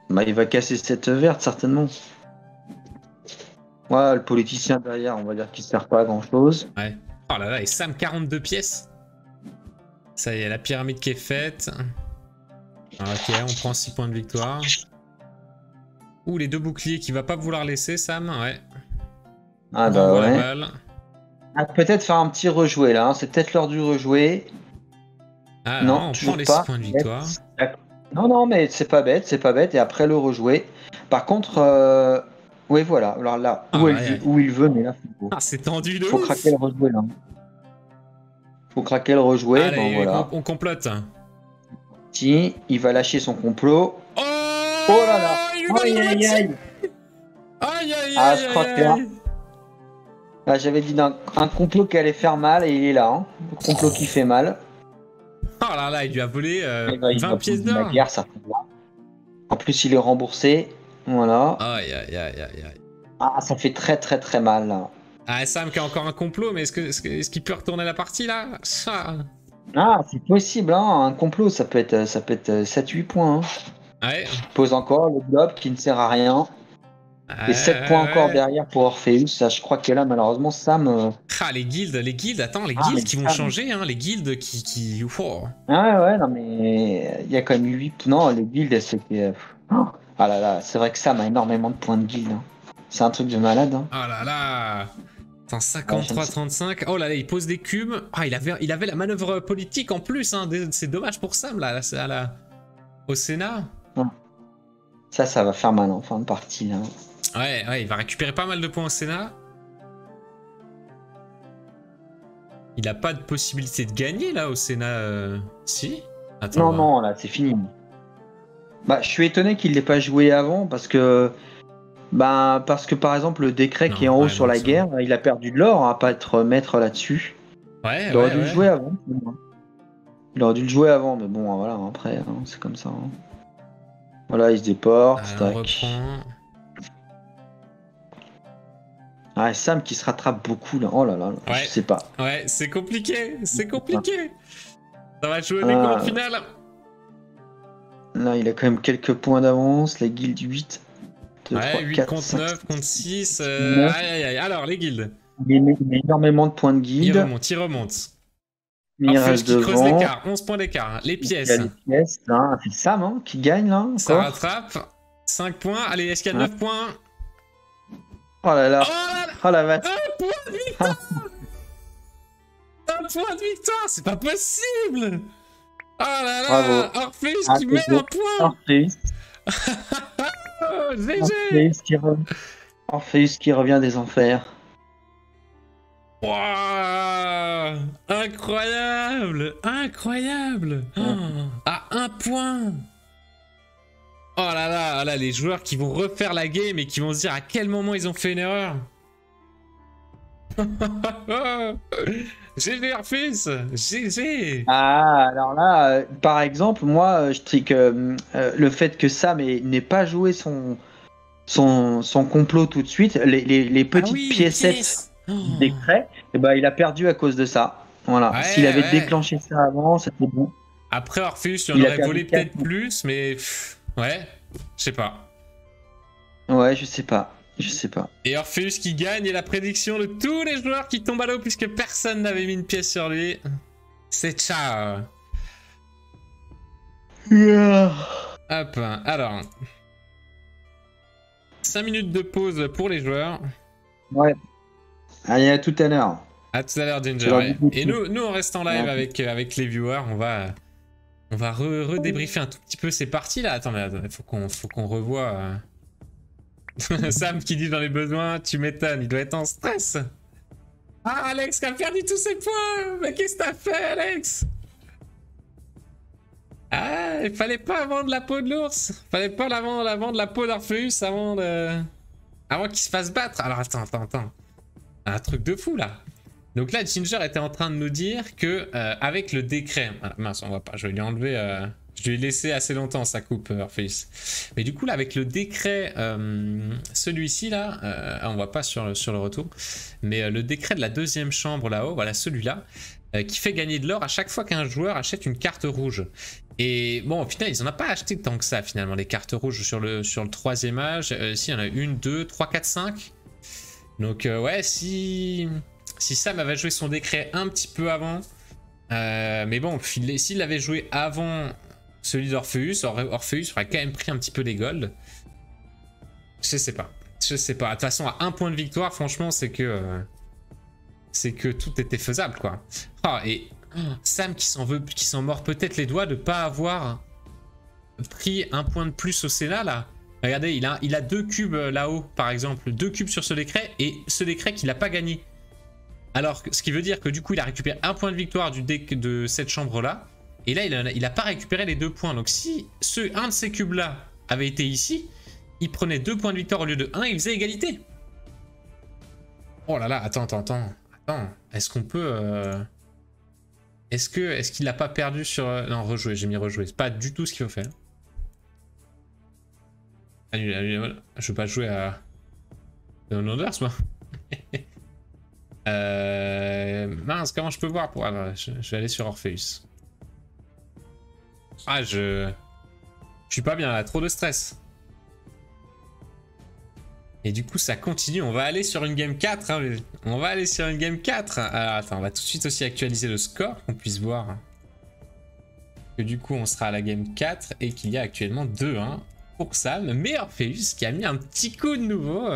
Bah, il va casser cette verte, certainement. Ouais, le politicien derrière, on va dire qu'il sert pas à grand-chose. Ouais. Oh là là, et Sam, 42 pièces. Ça y est, la pyramide qui est faite. Ok, on prend 6 points de victoire. Ouh, les deux boucliers qu'il va pas vouloir laisser, Sam, ouais. Ah bah ouais. La balle. Ah, peut-être faire un petit rejoué là, hein. C'est peut-être l'heure du rejoué. Ah non, on toujours prend les pas. 6 points de victoire. Non, mais c'est pas bête, et après le rejouer. Par contre, oui voilà, alors là, où il veut, mais là, c'est tendu de faut ouf. craquer le rejoué là. Faut craquer le rejoué, allez, bon voilà. On complote. Si, il va lâcher son complot. Oh là là. Aïe. Ah, je crois que là... Là, j'avais dit un complot qui allait faire mal et il est là. Hein. Le complot qui fait mal. Oh là là, il lui a volé 20 pièces d'or. La guerre, ça fait mal. En plus, il est remboursé. Voilà. Aïe. Ah, ça fait très mal là. Ah, Sam qui a encore un complot, mais est-ce qu'il peut retourner la partie là? Ça. Ah, c'est possible, hein. Un complot, ça peut être 7-8 points. Hein. Ouais. Il pose encore le globe qui ne sert à rien. Et 7 points encore derrière pour Orpheus. Ça, je crois que là, malheureusement, Sam. Ah, les guildes, attends, les Ah, guildes mais qui vont Sam. changer, hein, les guildes qui... Oh. Ah ouais, non, mais il y a quand même 8. Non, les guildes, c'était. Ah là là, c'est vrai que Sam a énormément de points de guilde. Hein. C'est un truc de malade. Hein. Oh là là. Attends, Ouais, 53-35. Oh là là, il pose des cubes. Ah, il avait la manœuvre politique en plus. Hein. C'est dommage pour Sam, là, au Sénat. Ça va faire mal en fin de partie. Là. Ouais, il va récupérer pas mal de points au Sénat. Il a pas de possibilité de gagner, là, au Sénat. Si? Attends, Non, là, c'est fini. Bah, je suis étonné qu'il l'ait pas joué avant parce que par exemple le décret qui est en haut sur la guerre, il a perdu de l'or à pas être maître là-dessus. Il aurait dû le jouer avant. Il aurait dû le jouer avant, mais bon voilà, après hein, c'est comme ça. Hein. Voilà, il se déporte. On reprend. Ah, Sam qui se rattrape beaucoup là. Oh là là, je sais pas. Ouais, c'est compliqué. Ça va jouer les grandes finales. Là, il a quand même quelques points d'avance. La guilde 8. 2, 3, 8 4, contre 5, 9, contre 6. Aïe. Alors, les guildes. Il met énormément de points de guilde. Il remonte. Il reste devant. Creuse l'écart. 11 points d'écart. Les pièces. Il y a les pièces. Là. C'est Sam hein, qui gagne là. Encore. Ça rattrape. 5 points. Allez, est-ce qu'il y a 9 points? Oh là là. Oh la vache. Un point de victoire. Un point de victoire. C'est pas possible. Oh là là. Bravo. Orpheus qui met un point. Orpheus. GG. Orpheus qui revient des enfers. Wow. Incroyable. À 1 point. Oh là là, les joueurs qui vont refaire la game et qui vont se dire à quel moment ils ont fait une erreur. GG Orpheus, GG. Ah, alors là, par exemple, moi, je dis que le fait que Sam n'ait pas joué son complot tout de suite, les petites piécettes du décret, et ben, il a perdu à cause de ça. Voilà. Ouais, s'il avait déclenché ça avant, c'était bon. Après Orpheus, il en aurait volé peut-être plus, mais ouais, je sais pas. Ouais, je sais pas. Et Orpheus qui gagne et la prédiction de tous les joueurs qui tombent à l'eau puisque personne n'avait mis une pièce sur lui. C'est ciao. Hop, alors. 5 minutes de pause pour les joueurs. Ouais. Allez, à tout à l'heure. À tout à l'heure, Ginger. Ouais. Et nous, on reste en live avec les viewers. On va redébriefer un tout petit peu ces parties là. Attends, il faut qu'on revoie. Sam qui dit dans les besoins, tu m'étonnes, il doit être en stress. Ah, Alex qui a perdu tous ses points. Mais qu'est-ce que t'as fait, Alex? Ah, il fallait pas vendre la peau de l'ours. Fallait pas vendre la peau d'Orpheus avant qu'il se fasse battre. Alors attends. Un truc de fou là. Donc là, Ginger était en train de nous dire que avec le décret... Ah, mince, on voit pas, je vais lui enlever... Je lui ai laissé assez longtemps sa coupe, Orpheus. Mais du coup, là, avec le décret, celui-ci, là, on voit pas sur le retour, mais le décret de la deuxième chambre là-haut, voilà celui-là, qui fait gagner de l'or à chaque fois qu'un joueur achète une carte rouge. Et bon, au final, ils n'en ont pas acheté tant que ça, finalement, les cartes rouges sur le troisième âge. Ici, il y en a 1, 2, 3, 4, 5. Donc, ouais, si Sam avait joué son décret un petit peu avant, mais bon, s'il l'avait joué avant... Celui d'Orpheus, Orpheus aurait quand même pris un petit peu les golds. Je sais pas. De toute façon, à 1 point de victoire, franchement, c'est que tout était faisable, quoi. Ah, et Sam qui s'en mord peut-être les doigts de pas avoir pris 1 point de plus au Sénat, là. Regardez, il a 2 cubes là-haut, par exemple. 2 cubes sur ce décret, et ce décret qu'il n'a pas gagné. Alors, ce qui veut dire que du coup, il a récupéré 1 point de victoire de cette chambre-là. Et là, il n'a pas récupéré les 2 points. Donc si un de ces cubes-là avait été ici, il prenait 2 points de victoire au lieu de 1, il faisait égalité. Oh là là, attends. Est-ce qu'on peut... Est-ce qu'il n'a pas perdu sur... Non, rejouer, j'ai mis rejouer. C'est pas du tout ce qu'il faut faire. Annule. Je veux pas jouer à... Unders, moi. Mince, comment je peux voir pour... Alors, je vais aller sur Orpheus. Ah, je suis pas bien là, trop de stress. Et du coup, ça continue. On va aller sur une game 4. Hein. On va aller sur une game 4. Alors, attends, on va tout de suite aussi actualiser le score, qu'on puisse voir que du coup, on sera à la game 4 et qu'il y a actuellement 2-1 pour Sam. Mais Orpheus qui a mis un petit coup de nouveau.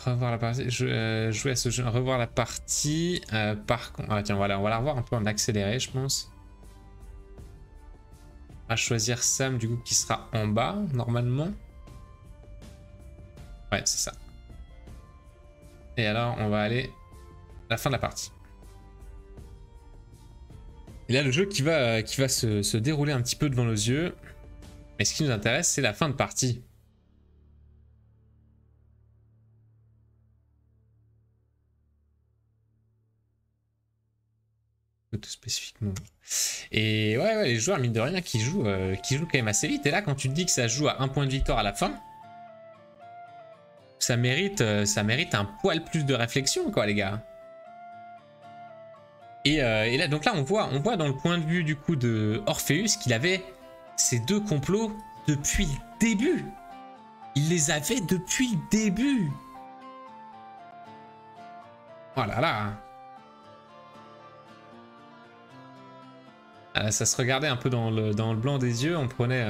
Revoir la partie. Jouer à ce jeu. Revoir la partie. Par contre. Ah, tiens, voilà, on va la revoir un peu en accéléré, je pense. On va choisir Sam, du coup, qui sera en bas, normalement. Ouais, c'est ça. Et alors, on va aller à la fin de la partie. Et là, le jeu qui va se dérouler un petit peu devant nos yeux. Mais ce qui nous intéresse, c'est la fin de partie. Tout spécifiquement. Et ouais, les joueurs, mine de rien, qui jouent quand même assez vite. Et là, quand tu te dis que ça joue à 1 point de victoire à la fin, ça mérite un poil plus de réflexion, quoi, les gars. Et là, donc là, on voit dans le point de vue du coup de Orpheus qu'il avait ces 2 complots depuis le début. Il les avait depuis le début. Oh là là. Ça se regardait un peu dans le blanc des yeux. On prenait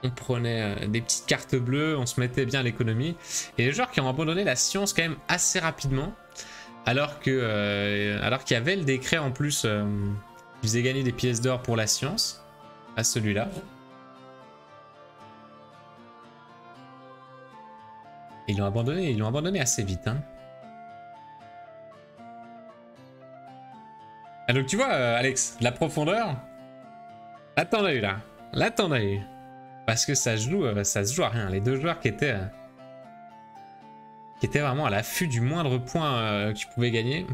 des petites cartes bleues, on se mettait bien à l'économie. Et les joueurs qui ont abandonné la science quand même assez rapidement, alors qu'il y avait le décret en plus qui faisait gagner des pièces d'or pour la science, à celui-là. Ils l'ont abandonné assez vite. Hein. Ah, donc tu vois, Alex, la profondeur, là t'en as eu là. Là t'en as eu. Parce que ça se joue à rien. Les 2 joueurs qui étaient vraiment à l'affût du moindre point que tu pouvais gagner.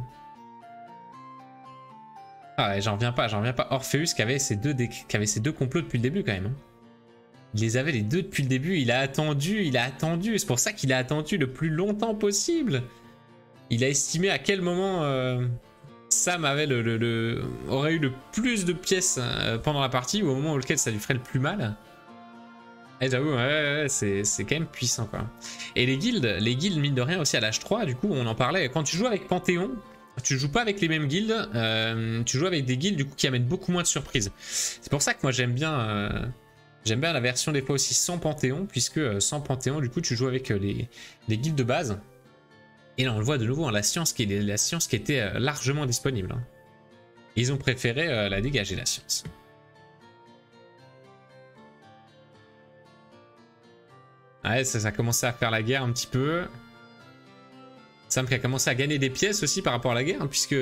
Ah ouais, j'en reviens pas. Orpheus qui avait ces 2 complots depuis le début quand même. Hein. Il les avait les 2 depuis le début. Il a attendu. C'est pour ça qu'il a attendu le plus longtemps possible. Il a estimé à quel moment Sam avait aurait eu le plus de pièces pendant la partie, ou au moment auquel ça lui ferait le plus mal. Et j'avoue, ouais, c'est quand même puissant, quoi. Et les guildes, mine de rien, aussi à l'âge 3, du coup, on en parlait. Quand tu joues avec Panthéon, tu joues pas avec les mêmes guildes, tu joues avec des guildes, du coup, qui amènent beaucoup moins de surprises. C'est pour ça que moi, j'aime bien la version des fois aussi sans Panthéon, puisque sans Panthéon, du coup, tu joues avec les guildes de base. Et là, on le voit de nouveau, hein, la science qui était largement disponible. Hein. Ils ont préféré la dégager, la science. Ouais, ça a commencé à faire la guerre un petit peu. Sam qui a commencé à gagner des pièces aussi par rapport à la guerre, hein, puisque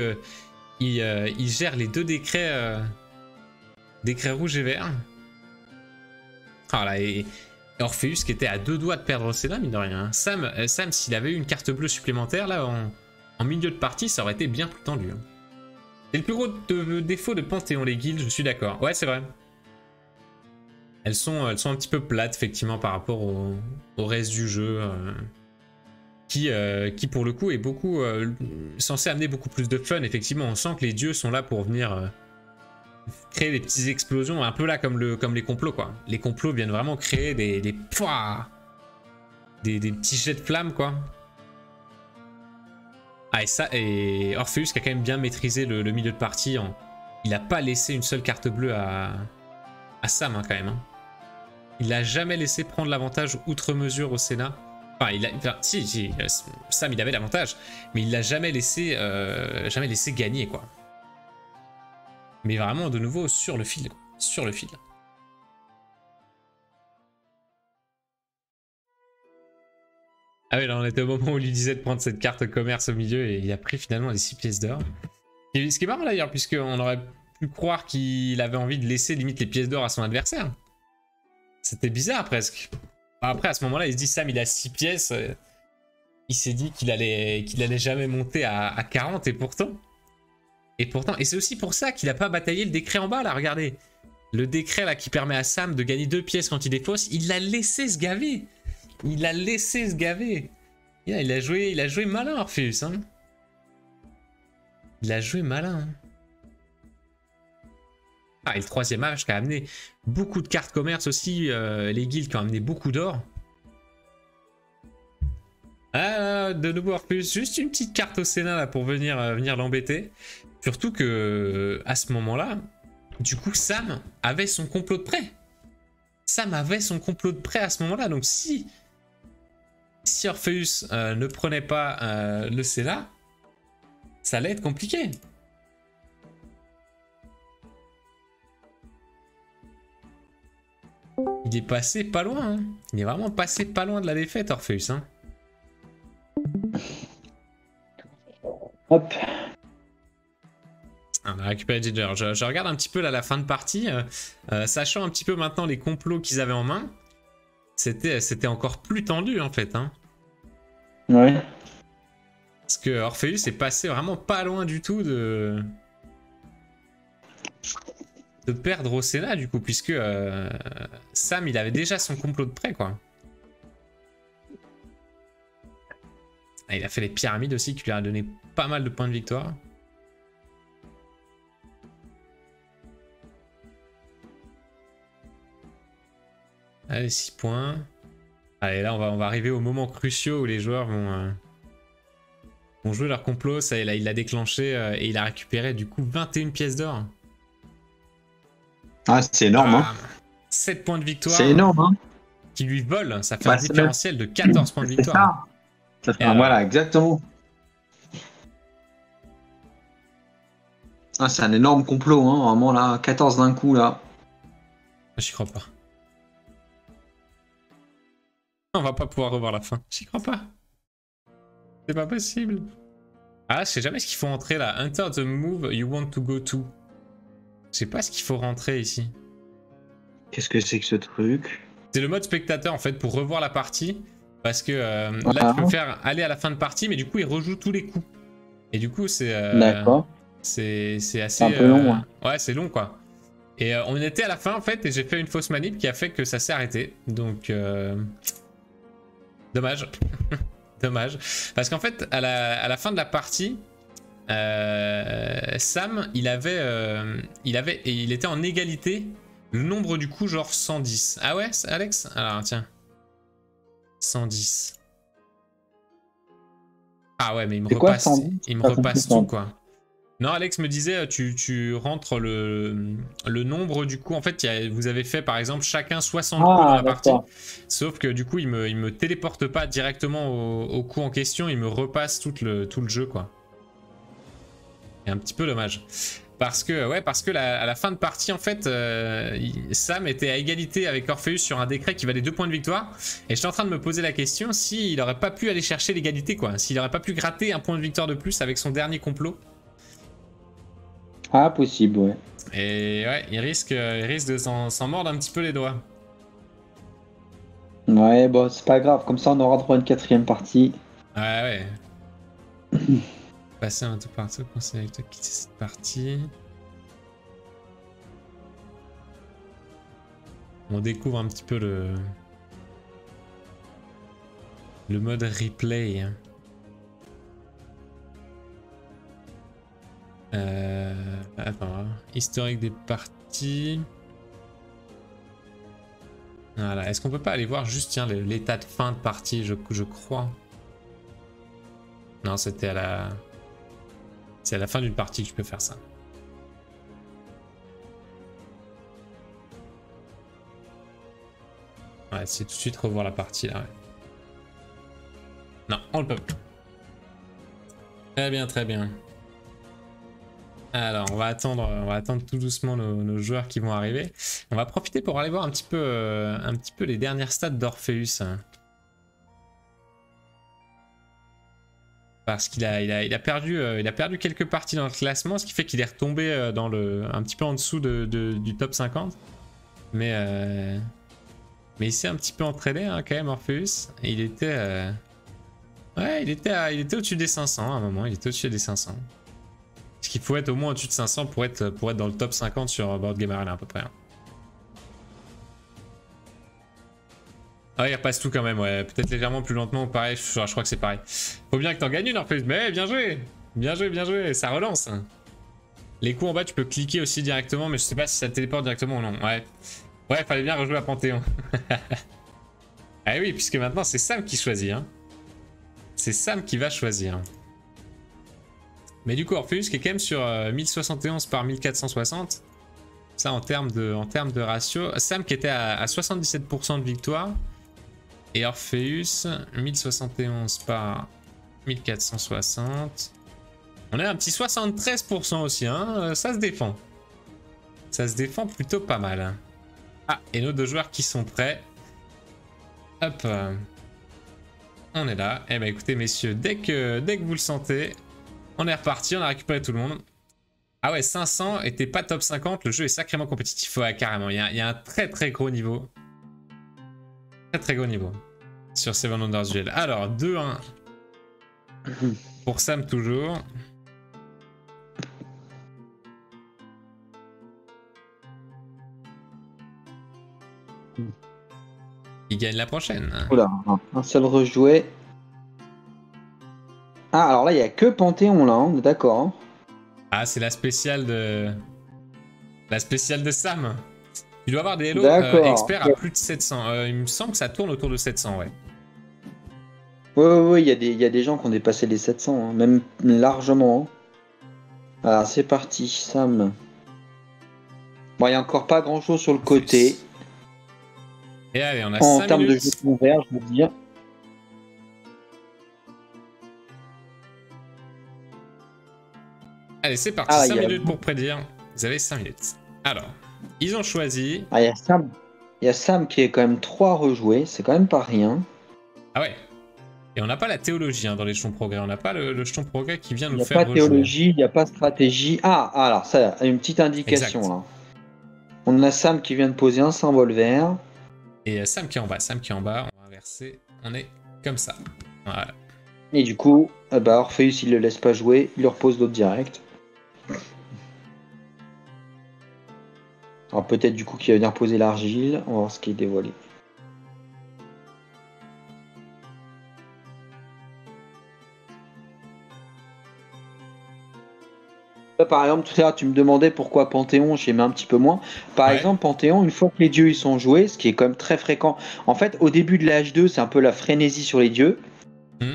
il gère les 2 décrets rouges et verts. Voilà, et Orpheus qui était à 2 doigts de perdre au Sénat, mine de rien. Hein. Sam s'il avait eu une carte bleue supplémentaire, là, en milieu de partie, ça aurait été bien plus tendu. Hein. C'est le plus gros défaut de Panthéon, les guildes, je suis d'accord. Ouais, c'est vrai. Elles sont un petit peu plates, effectivement, par rapport au reste du jeu. Qui, pour le coup, est beaucoup censé amener beaucoup plus de fun. Effectivement, on sent que les dieux sont là pour venir créer des petites explosions, un peu là comme les complots, quoi. Les complots viennent vraiment créer des petits jets de flammes, quoi. Ah, et Orpheus qui a quand même bien maîtrisé le milieu de partie. Il n'a pas laissé une seule carte bleue à Sam, hein, quand même. Hein. Il n'a jamais laissé prendre l'avantage outre mesure au Sénat. Enfin, si, Sam, il avait l'avantage, mais il l'a jamais laissé gagner, quoi. Mais vraiment, de nouveau, sur le fil, quoi. Sur le fil. Ah oui, là, on était au moment où il lui disait de prendre cette carte commerce au milieu, et il a pris finalement les 6 pièces d'or. Ce qui est marrant, d'ailleurs, puisqu'on aurait pu croire qu'il avait envie de laisser, limite, les pièces d'or à son adversaire. C'était bizarre, presque. Après, à ce moment-là, il se dit, Sam, il a 6 pièces. Il s'est dit qu'il allait jamais monter à 40, et pourtant, et c'est aussi pour ça qu'il a pas bataillé le décret en bas, là, regardez. Le décret, là, qui permet à Sam de gagner 2 pièces quand il défausse, il l'a laissé se gaver. Il a laissé se gaver. Yeah, il a joué malin, Orpheus, hein. Il a joué malin, hein. Ah, et le troisième âge qui a amené beaucoup de cartes commerce aussi, les guildes qui ont amené beaucoup d'or. Ah, de nouveau Orpheus, juste une petite carte au Sénat là pour venir l'embêter. Surtout que à ce moment-là, du coup Sam avait son complot de prêt. Sam avait son complot de prêt à ce moment-là, donc si Orpheus ne prenait pas le Sénat, ça allait être compliqué. Il est passé pas loin, hein. Il est vraiment passé pas loin de la défaite, Orpheus, hein. Hop. On a récupéré Ginger. Je regarde un petit peu là, la fin de partie, sachant un petit peu maintenant les complots qu'ils avaient en main, c'était encore plus tendu en fait, hein. Ouais. Parce que Orpheus est passé vraiment pas loin du tout de perdre au Sénat du coup, puisque Sam il avait déjà son complot de prêt quoi. Ah, il a fait les pyramides aussi qui lui a donné pas mal de points de victoire. Allez, 6 points. Allez, là, on va arriver au moment cruciaux où les joueurs vont jouer leur complot. Ça, là, il l'a déclenché et il a récupéré du coup 21 pièces d'or. Ah, c'est énorme, hein. 7 points de victoire. C'est énorme, hein. Qui lui volent. Ça fait un différentiel de 14 points de victoire. Ça fait voilà, exactement. Ah, c'est un énorme complot, hein. Vraiment, là, 14 d'un coup, là. J'y crois pas. On va pas pouvoir revoir la fin. J'y crois pas. C'est pas possible. Ah, je sais jamais ce qu'il faut rentrer là. Enter the move you want to go to. Je sais pas ce qu'il faut rentrer ici. Qu'est-ce que c'est que ce truc? C'est le mode spectateur en fait pour revoir la partie. Parce que là, tu peux faire aller à la fin de partie, mais du coup, il rejoue tous les coups. Et du coup, c'est. D'accord. C'est assez. C'est un peu long, hein. Ouais, c'est long quoi. Et on était à la fin en fait, et j'ai fait une fausse manip qui a fait que ça s'est arrêté. Donc. Dommage. Dommage. Parce qu'en fait, à la fin de la partie, Sam, il était en égalité. Le nombre du coup, genre 110. Ah ouais, Alex? Alors, tiens. 110. Ah ouais, mais il me repasse, il me repasse tout, quoi. Non, Alex me disait, tu rentres le nombre du coup. En fait, vous avez fait par exemple chacun 60 coups dans la partie. Sauf que du coup, il me téléporte pas directement au coup en question. Il me repasse tout le jeu, quoi. C'est un petit peu dommage. Parce que à la fin de partie, en fait, Sam était à égalité avec Orpheus sur un décret qui valait 2 points de victoire. Et j'étais en train de me poser la question s'il aurait pas pu aller chercher l'égalité, quoi. S'il aurait pas pu gratter un point de victoire de plus avec son dernier complot. Ah, possible, ouais. Et ouais, il risque de s'en mordre un petit peu les doigts. Ouais, bon, c'est pas grave. Comme ça, on aura droit à une 4e partie. Ouais. Passer un tout partout, conseiller de quitter cette partie. On découvre un petit peu le mode replay. Attends, historique des parties. Voilà, est-ce qu'on peut pas aller voir juste tiens l'état de fin de partie, je crois. Non, c'était c'est à la fin d'une partie que je peux faire ça. Ouais, c'est tout de suite revoir la partie là. Ouais. Non, on le peut plus. Très bien, très bien. Alors, on va attendre tout doucement nos joueurs qui vont arriver. On va profiter pour aller voir un petit peu les dernières stats d'Orpheus. Parce qu'il a perdu quelques parties dans le classement, ce qui fait qu'il est retombé un petit peu en dessous du top 50. Mais il s'est un petit peu entraîné hein, quand même, Orpheus. Et il était au-dessus des 500 à un moment, il était au-dessus des 500. Ce qu'il faut être au moins au-dessus de 500 pour être dans le top 50 sur Board Game Arena à peu près. Ah, il repasse tout quand même, ouais. Peut-être légèrement plus lentement ou pareil. Je crois que c'est pareil. Faut bien que t'en gagnes une, Orpheus. Mais bien joué. Bien joué, bien joué. Ça relance. Les coups en bas, tu peux cliquer aussi directement, mais je sais pas si ça te téléporte directement ou non. Ouais. Ouais, fallait bien rejouer à Panthéon. Ah oui, puisque maintenant, c'est Sam qui choisit. Hein. C'est Sam qui va choisir. Mais du coup, Orpheus qui est quand même sur 1071 par 1460. Ça, en termes de ratio. Sam qui était à 77% de victoire. Et Orpheus, 1071 par 1460. On est à un petit 73% aussi, hein. Ça se défend. Ça se défend plutôt pas mal. Ah, et nos deux joueurs qui sont prêts. Hop. On est là. Eh ben écoutez, messieurs, dès que vous le sentez, on est reparti, on a récupéré tout le monde. Ah ouais, 500 et t'es pas top 50, le jeu est sacrément compétitif. Ouais, carrément, il y a un très très gros niveau. Très très gros niveau. Sur Seven Wonders Duel. Alors, 2-1. Pour Sam toujours. Il gagne la prochaine. Oula, un seul rejoué. Ah, alors là, il n'y a que Panthéon, là, on est d'accord. Hein. Ah, c'est la spéciale de... La spéciale de Sam. Tu dois avoir des Hello experts à plus de 700. Il me semble que ça tourne autour de 700, ouais. Ouais, il y a des gens qui ont dépassé les 700, hein, même largement. Hein. Alors, c'est parti, Sam. Bon, il n'y a encore pas grand-chose sur le côté. Et allez, on a en 5 termes minutes. de jetons verts, je veux dire. Allez, c'est parti. 5 minutes pour prédire. Vous avez 5 minutes. Alors, ils ont choisi... Ah, il y a Sam qui est quand même 3 rejoués. C'est quand même pas rien. Ah ouais. Et on n'a pas la théologie hein, dans les jetons progrès. On n'a pas le jeton progrès qui vient nous faire rejouer. Il n'y a pas théologie, il n'y a pas stratégie. Ah, alors ça, une petite indication exact. Là. On a Sam qui vient de poser un symbole vert. Et Sam qui est en bas. Sam qui est en bas. On va inverser. On est comme ça. Voilà. Et du coup, bah Orpheus, il le laisse pas jouer. Il leur pose l'autre direct. Alors peut-être du coup qu'il va venir poser l'argile. On va voir ce qui est dévoilé. Là, par exemple, tout à l'heure, tu me demandais pourquoi Panthéon, j'aimais un petit peu moins. Par exemple, Panthéon, une fois que les dieux ils sont joués, ce qui est quand même très fréquent. En fait, au début de l'âge 2, c'est un peu la frénésie sur les dieux.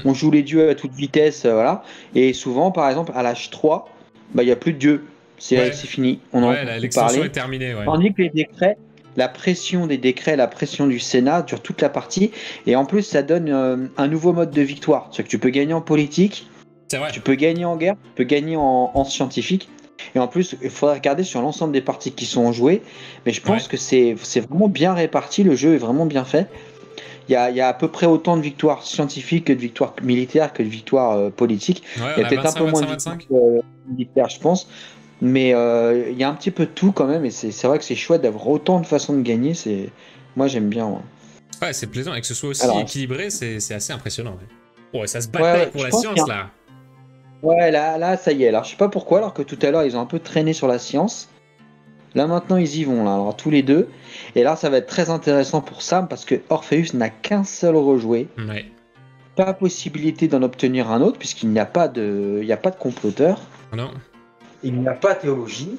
On joue les dieux à toute vitesse, voilà. Et souvent, par exemple, à l'âge 3, bah, il n'y a plus de dieux. C'est fini. On en l'extension est terminée. Ouais. Tandis que les décrets, la pression des décrets, la pression du Sénat dure toute la partie. Et en plus, ça donne un nouveau mode de victoire. C'est-à-dire que tu peux gagner en politique. Vrai. Tu peux gagner en guerre, tu peux gagner en scientifique. Et en plus, il faudra regarder sur l'ensemble des parties qui sont jouées. Mais je pense que c'est vraiment bien réparti. Le jeu est vraiment bien fait. Il y a à peu près autant de victoires scientifiques que de victoires militaires que de victoires politiques. Ouais, il y a peut-être un peu moins de victoires militaires, je pense. Mais il y a un petit peu de tout quand même. Et c'est vrai que c'est chouette d'avoir autant de façons de gagner. Moi, j'aime bien. Ouais, c'est plaisant. Et que ce soit aussi équilibré, c'est assez impressionnant. Ouais, ça se bataille pour la science, là. Ouais, là, ça y est. Alors, je sais pas pourquoi, alors que tout à l'heure, ils ont un peu traîné sur la science. Là, maintenant, ils y vont, là. Alors, tous les deux. Et là, ça va être très intéressant pour Sam, parce que Orpheus n'a qu'un seul rejoué. Ouais. Pas possibilité d'en obtenir un autre, puisqu'il n'y a pas de comploteur. Non. Il n'y a pas théologie.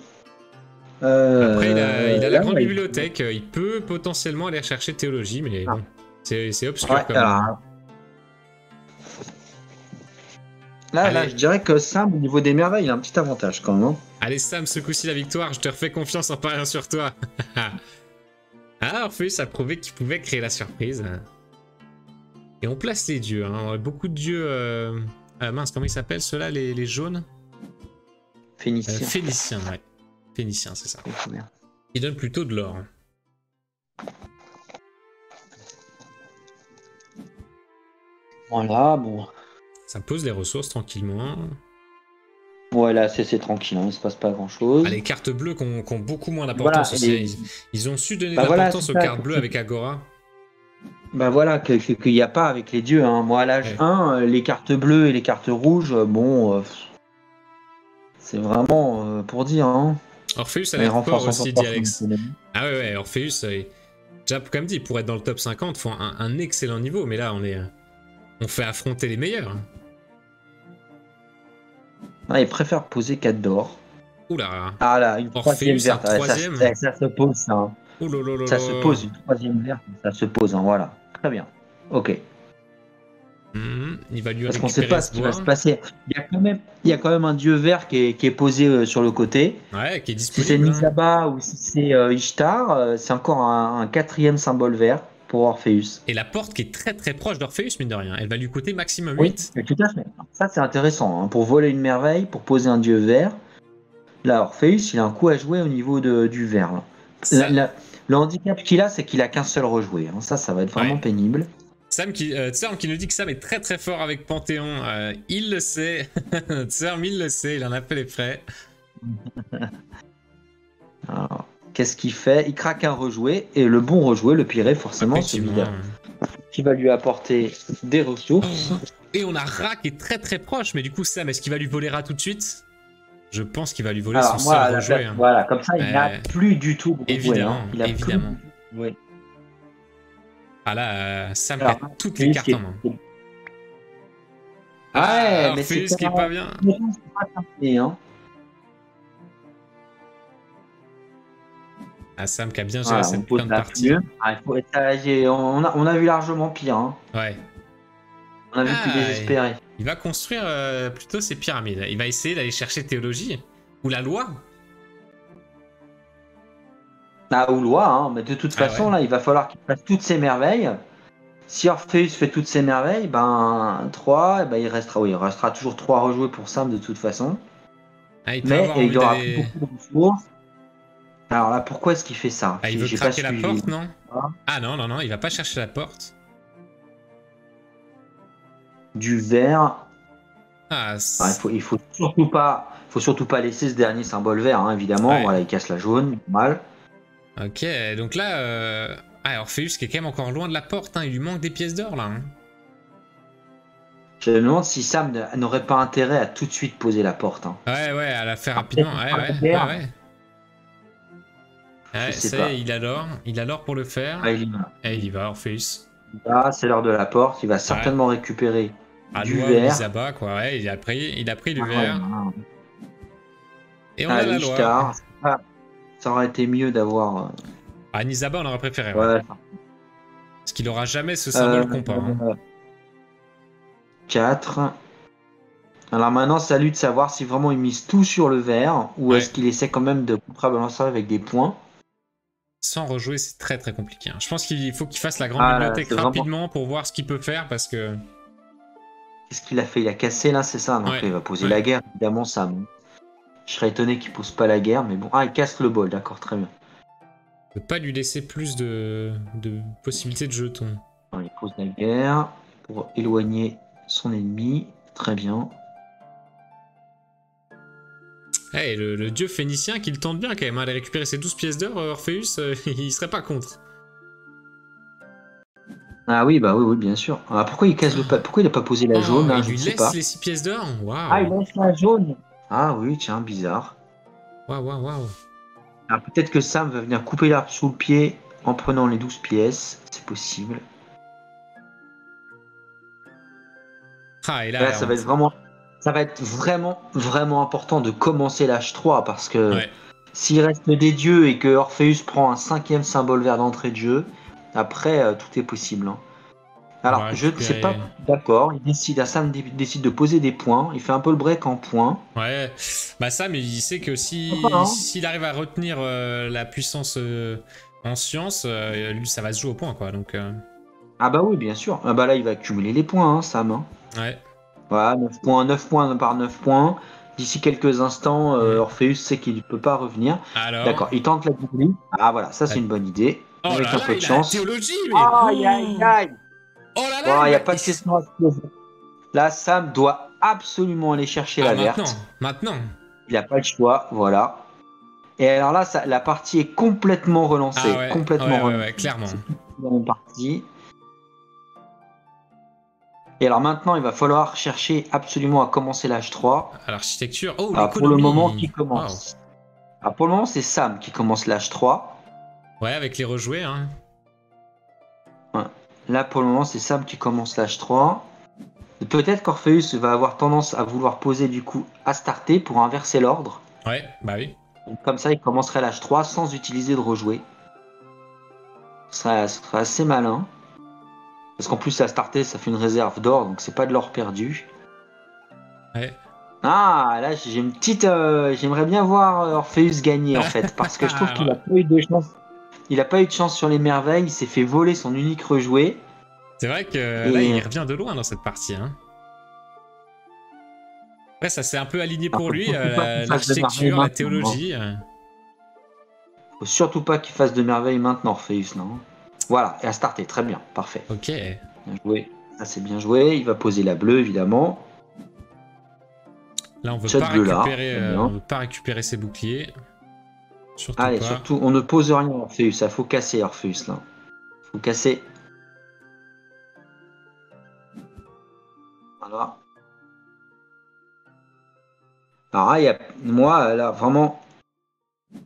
Après, il a la grande bibliothèque. Il peut potentiellement aller chercher théologie, mais bon, c'est obscur quand même. Là, je dirais que Sam, au niveau des merveilles, il a un petit avantage quand même. Allez, Sam, ce coup-ci, la victoire, je te refais confiance en pariant sur toi. Orpheus a prouvé qu'il pouvait créer la surprise. Et on place les dieux. Hein. Beaucoup de dieux. Mince, comment ils s'appellent ceux-là, les jaunes? Phéniciens. Phéniciens, ouais. Phéniciens, c'est ça. Ils donnent plutôt de l'or. Voilà, bon. Ça pose les ressources tranquillement. Ouais, là, c'est tranquille, hein, il ne se passe pas grand-chose. Les cartes bleues qui ont beaucoup moins d'importance aussi. Ils ont su donner de l'importance aux cartes bleues avec Agora. Bah voilà, qu'il n'y a pas avec les dieux. Hein. Moi, à l'âge 1, les cartes bleues et les cartes rouges, c'est vraiment pour dire. Hein. Orpheus a l'air fort aussi, dit Alex. Ah ouais, Orpheus, déjà, comme dit, pour être dans le top 50, il faut un excellent niveau. Mais là, on fait affronter les meilleurs. Ah, il préfère poser 4 d'or. Oula. Ah là, une troisième Orpheus, un verte. Ouais, troisième. ça se pose, ça. Hein. Oh là là là Ça se là. pose, une troisième verte, ça se pose. Hein, voilà. Très bien. Ok. Il va lui Parce qu'on ne sait récupérer pas ce ce qui va bois. se passer. Il y a quand même un dieu vert qui est posé sur le côté. Ouais, qui est Si c'est disponible. Hein. Nisaba ou si c'est Ishtar, c'est encore un quatrième symbole vert pour Orpheus. Et la porte qui est très très proche d'Orpheus, mine de rien. Elle va lui coûter maximum Oui, 8. tout à fait. Ça, c'est intéressant. Hein. Pour voler une merveille, pour poser un dieu vert. Là, Orpheus, il a un coup à jouer au niveau du vert. Là. Ça... Le handicap qu'il a, c'est qu'il a qu'un seul rejoué. Hein. Ça va être vraiment pénible. Sam qui nous dit que Sam est très très fort avec Panthéon. Il le sait. Sam, il le sait. Il en a fait les frais. Alors, qu'est-ce qu'il fait? Il craque un rejoué. Et le bon rejoué, le piré, forcément, celui-là, qui va lui apporter des ressources. Et on a Ra qui est très très proche. Mais du coup, Sam, est-ce qu'il va lui voler Ra tout de suite? Je pense qu'il va lui voler son seul rejoué. Hein. Voilà, comme ça, il n'a plus du tout de rejoué. Évidemment, hein. Il a évidemment. Oui. Ah là, Sam a toutes les cartes en main. Ouais, mais Orpheus qui est pas bien. Hein. Ah, Sam qui a bien géré cette fin de partie. On a vu largement pire. Hein. Ouais. On a vu plus désespéré. Il va construire plutôt ses pyramides. Il va essayer d'aller chercher théologie. Ou la loi. Ah, ou loi, hein. Mais de toute façon, là, il va falloir qu'il fasse toutes ces merveilles. Si Orpheus fait toutes ces merveilles, ben 3, ben, il restera toujours 3 rejoués pour Sam de toute façon. Ah, mais il y aura beaucoup de ressources. Alors là, pourquoi est-ce qu'il fait ça? Il veut craquer la porte, non? Ah non, il va pas chercher la porte. Du vert. Il faut surtout pas laisser ce dernier symbole vert, hein, évidemment. Ouais. Voilà, il casse la jaune, mal. Ok, donc là, Orpheus qui est quand même encore loin de la porte, hein, il lui manque des pièces d'or là. Hein. Je me demande si Sam n'aurait pas intérêt à tout de suite poser la porte. Hein. Ouais, à la faire rapidement. Ouais, ça y est, il a l'or pour le faire. Ouais, il y va, Orpheus. Là, c'est l'heure de la porte, il va certainement récupérer du verre. Nisaba, quoi, ouais, il a pris du verre. Et on a la loi. Ça aurait été mieux d'avoir... Nisaba, on aurait préféré. Ouais. Parce qu'il n'aura jamais ce symbole compas. 4. Alors maintenant, c'est à lui de savoir si vraiment il mise tout sur le vert ou est-ce qu'il essaie quand même de contrabalancer avec des points. Sans rejouer, c'est très très compliqué. Hein. Je pense qu'il faut qu'il fasse la grande bibliothèque rapidement pour voir ce qu'il peut faire parce que... Qu'est-ce qu'il a fait? Il a cassé là, c'est ça? Donc il va poser la guerre, évidemment, Sam. Je serais étonné qu'il pose pas la guerre, mais bon. Ah, il casse le bol, d'accord, très bien. Ne pas lui laisser plus de possibilités de jetons. Il pose la guerre pour éloigner son ennemi. Très bien. Hey, le dieu phénicien qui le tente bien quand même, aller récupérer ses 12 pièces d'or, Orpheus, il serait pas contre. Ah oui, oui, bien sûr. Alors, pourquoi il casse pourquoi il n'a pas posé la jaune là, il lui laisse les 6 pièces d'or. Wow. Ah, il laisse la jaune. Ah oui, tiens, bizarre. Waouh. Alors peut-être que Sam va venir couper l'arbre sous le pied en prenant les 12 pièces. C'est possible. Ah, et là ça va être vraiment important de commencer l'âge 3 parce que s'il reste des dieux et que Orpheus prend un 5e symbole vert d'entrée de jeu, après tout est possible. Hein. Alors je ne sais pas d'accord, Sam décide de poser des points, il fait un peu le break en points. Ouais, bah Sam il sait que s'il arrive à retenir la puissance en science, lui ça va se jouer au point quoi. Donc, Ah bah oui bien sûr, ah bah là il va accumuler les points hein, Sam. Hein. Ouais. Voilà, 9 points par 9 points. D'ici quelques instants, Orpheus sait qu'il ne peut pas revenir. D'accord, il tente la double. Ah voilà, ça c'est une bonne idée. Avec un peu de chance. Théologie, mais... Aïe. Oh là là, il n'y a pas de question à se poser. Là, Sam doit absolument aller chercher la verte. Maintenant. Il n'a pas le choix, voilà. Et alors là, la partie est complètement relancée. Ouais, clairement. C'est la même partie. Et alors maintenant, il va falloir chercher absolument à commencer l'âge 3. À l'architecture. Oh, alors, pour le moment, qui commence Alors, pour le moment, c'est Sam qui commence l'âge 3. Ouais, avec les rejoués. Hein. Ouais. Là, pour le moment, c'est Sam qui commence l'âge 3. Peut-être qu'Orpheus va avoir tendance à vouloir poser du coup Astarté pour inverser l'ordre. Ouais, bah oui. Donc, comme ça, il commencerait l'H3 sans utiliser de rejouer. Ça serait assez malin. Parce qu'en plus, la starter, ça fait une réserve d'or, donc c'est pas de l'or perdu. Ouais. Ah, là, j'ai une petite. J'aimerais bien voir Orpheus gagner, en fait, parce que je trouve qu'il a pas eu de chance. Il a pas eu de chance sur les merveilles, il s'est fait voler son unique rejoué. C'est vrai que là, il revient de loin dans cette partie. Hein. Après, ça s'est un peu aligné pour lui, l'architecture, la théologie. Faut surtout pas qu'il fasse de merveilles maintenant, Orpheus, non? Voilà, et à starter, très bien, parfait. Ok. Bien joué, ça c'est bien joué. Il va poser la bleue, évidemment. Là, on veut pas récupérer ses boucliers. Surtout Allez, pas. surtout, on ne pose rien, Orpheus. Il faut casser, Orpheus, là. Faut casser. Voilà. Alors là, moi, là, vraiment...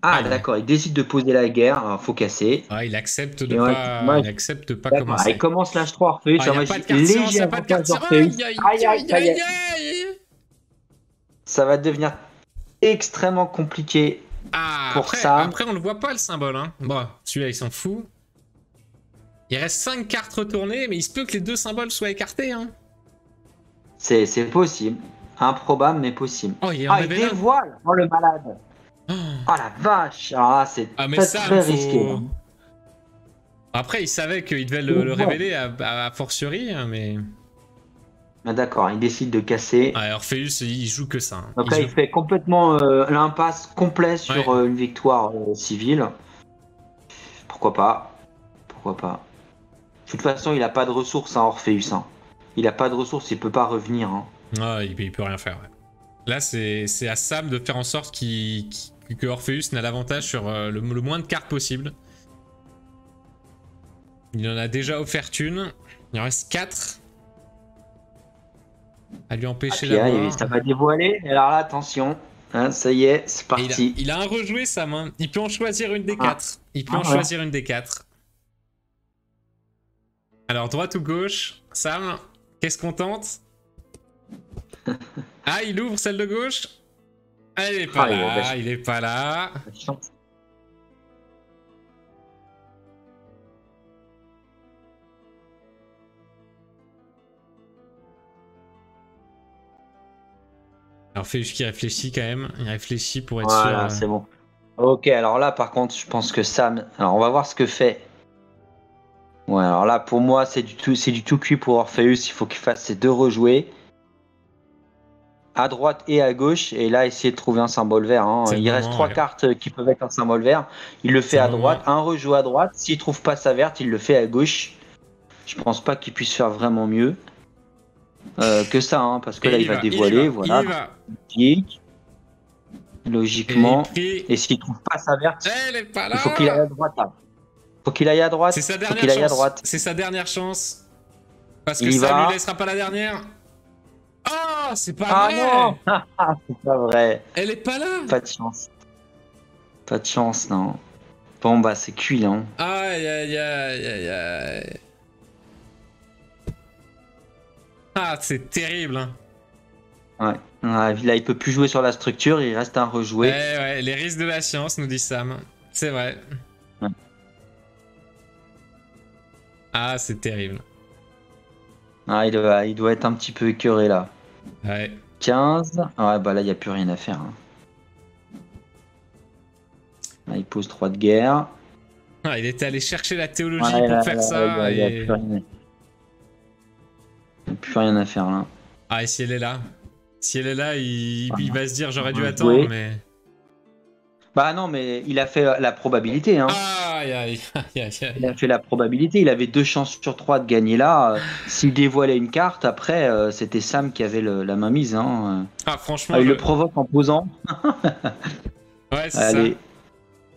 Ah, d'accord, il décide de poser la guerre, alors faut casser. Ah, il accepte de pas commencer. Il commence l'H3 Orpheus. Il n'y a pas de carte science, il n'y a pas de carte science. Aïe. Ça va devenir extrêmement compliqué pour ça. Après, on le voit pas le symbole. Hein. Bon, celui-là, il s'en fout. Il reste 5 cartes retournées, mais il se peut que les 2 symboles soient écartés. Hein. C'est possible. Improbable, mais possible. Oh, il dévoile. Oh, le malade. Oh la vache. Ah, c'est très risqué. Hein. Après, il savait qu'il devait le révéler à fortiori, mais... Ah, d'accord, il décide de casser. Ouais, Orpheus, il joue que ça. Hein. Donc là, il fait complètement l'impasse complète sur une victoire civile. Pourquoi pas? Pourquoi pas? De toute façon, il a pas de ressources, hein, Orpheus. Hein. Il a pas de ressources, il peut pas revenir. Hein. Ah, il peut rien faire. Ouais. Là, c'est à Sam de faire en sorte que Orpheus n'a l'avantage sur le moins de cartes possible. Il en a déjà offert une. Il en reste 4. À lui empêcher d'avoir. Ça va dévoiler. Alors là, attention. Hein, ça y est, c'est parti. Il a un rejoué, Sam. Hein. Il peut en choisir une des 4. Il peut en choisir une des 4. Alors, droite ou gauche? Sam, qu'est-ce qu'on tente? Ah, il ouvre celle de gauche? Ah, il est pas là, il est pas là. Alors, Orpheus qui réfléchit quand même. Il réfléchit pour être sûr. Voilà, c'est bon. Ok, alors là, par contre, je pense que Sam... Alors, on va voir ce que fait. Ouais, alors là, pour moi, c'est du tout cuit pour Orpheus. Il faut qu'il fasse ses 2 rejoués. À droite et à gauche. Et là, essayer de trouver un symbole vert. Hein. Il reste 3 cartes qui peuvent être un symbole vert. Il le fait à droite. Un rejoue à droite. S'il trouve pas sa verte, il le fait à gauche. Je pense pas qu'il puisse faire vraiment mieux que ça. Hein, parce que là, il va dévoiler. Voilà. Logiquement. Et s'il trouve pas sa verte, il faut qu'il aille à droite. Là. Faut qu'il aille à droite. C'est sa dernière chance. C'est sa dernière chance. Parce que ça lui laissera pas la dernière. Oh, c'est pas vrai. Non. C'est pas vrai. Elle est pas là. Pas de chance. Pas de chance, non. Bon, bah, c'est cuit, hein. Aïe. Ah, c'est terrible, hein. Ouais. Là, il peut plus jouer sur la structure, il reste un rejoué. Ouais, les risques de la science, nous dit Sam. C'est vrai. Ouais. Ah, c'est terrible. Ah, il doit être un petit peu écœuré, là. Ouais. 15. Ouais, bah là, il n'y a plus rien à faire. Hein. Là, il pose 3 de guerre. Ah, il était allé chercher la théologie pour faire ça. Il n'y a plus rien à faire, là. Ah, et si elle est là? Si elle est là, il va se dire j'aurais dû attendre, mais... Bah non, mais il a fait la probabilité. Hein. Aïe. Il a fait la probabilité. Il avait 2 chances sur 3 de gagner là. S'il dévoilait une carte, après, c'était Sam qui avait la main mise. Hein. Ah, franchement. Il le provoque en posant. Ouais, c'est ça.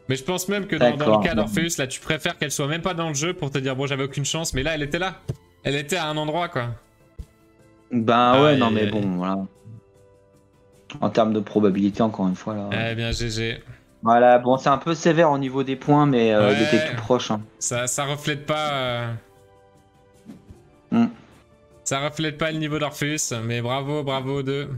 Mais je pense même que dans le cas d'Orpheus, là, tu préfères qu'elle soit même pas dans le jeu pour te dire bon, j'avais aucune chance. Mais là, elle était là. Elle était à un endroit, quoi. Ben ouais, non, mais bon, voilà. En termes de probabilité, encore une fois, là. Eh bien, GG. Voilà, bon, c'est un peu sévère au niveau des points, mais il était tout proche. Hein. Ça reflète pas... Ça reflète pas le niveau d'Orpheus, mais bravo aux deux.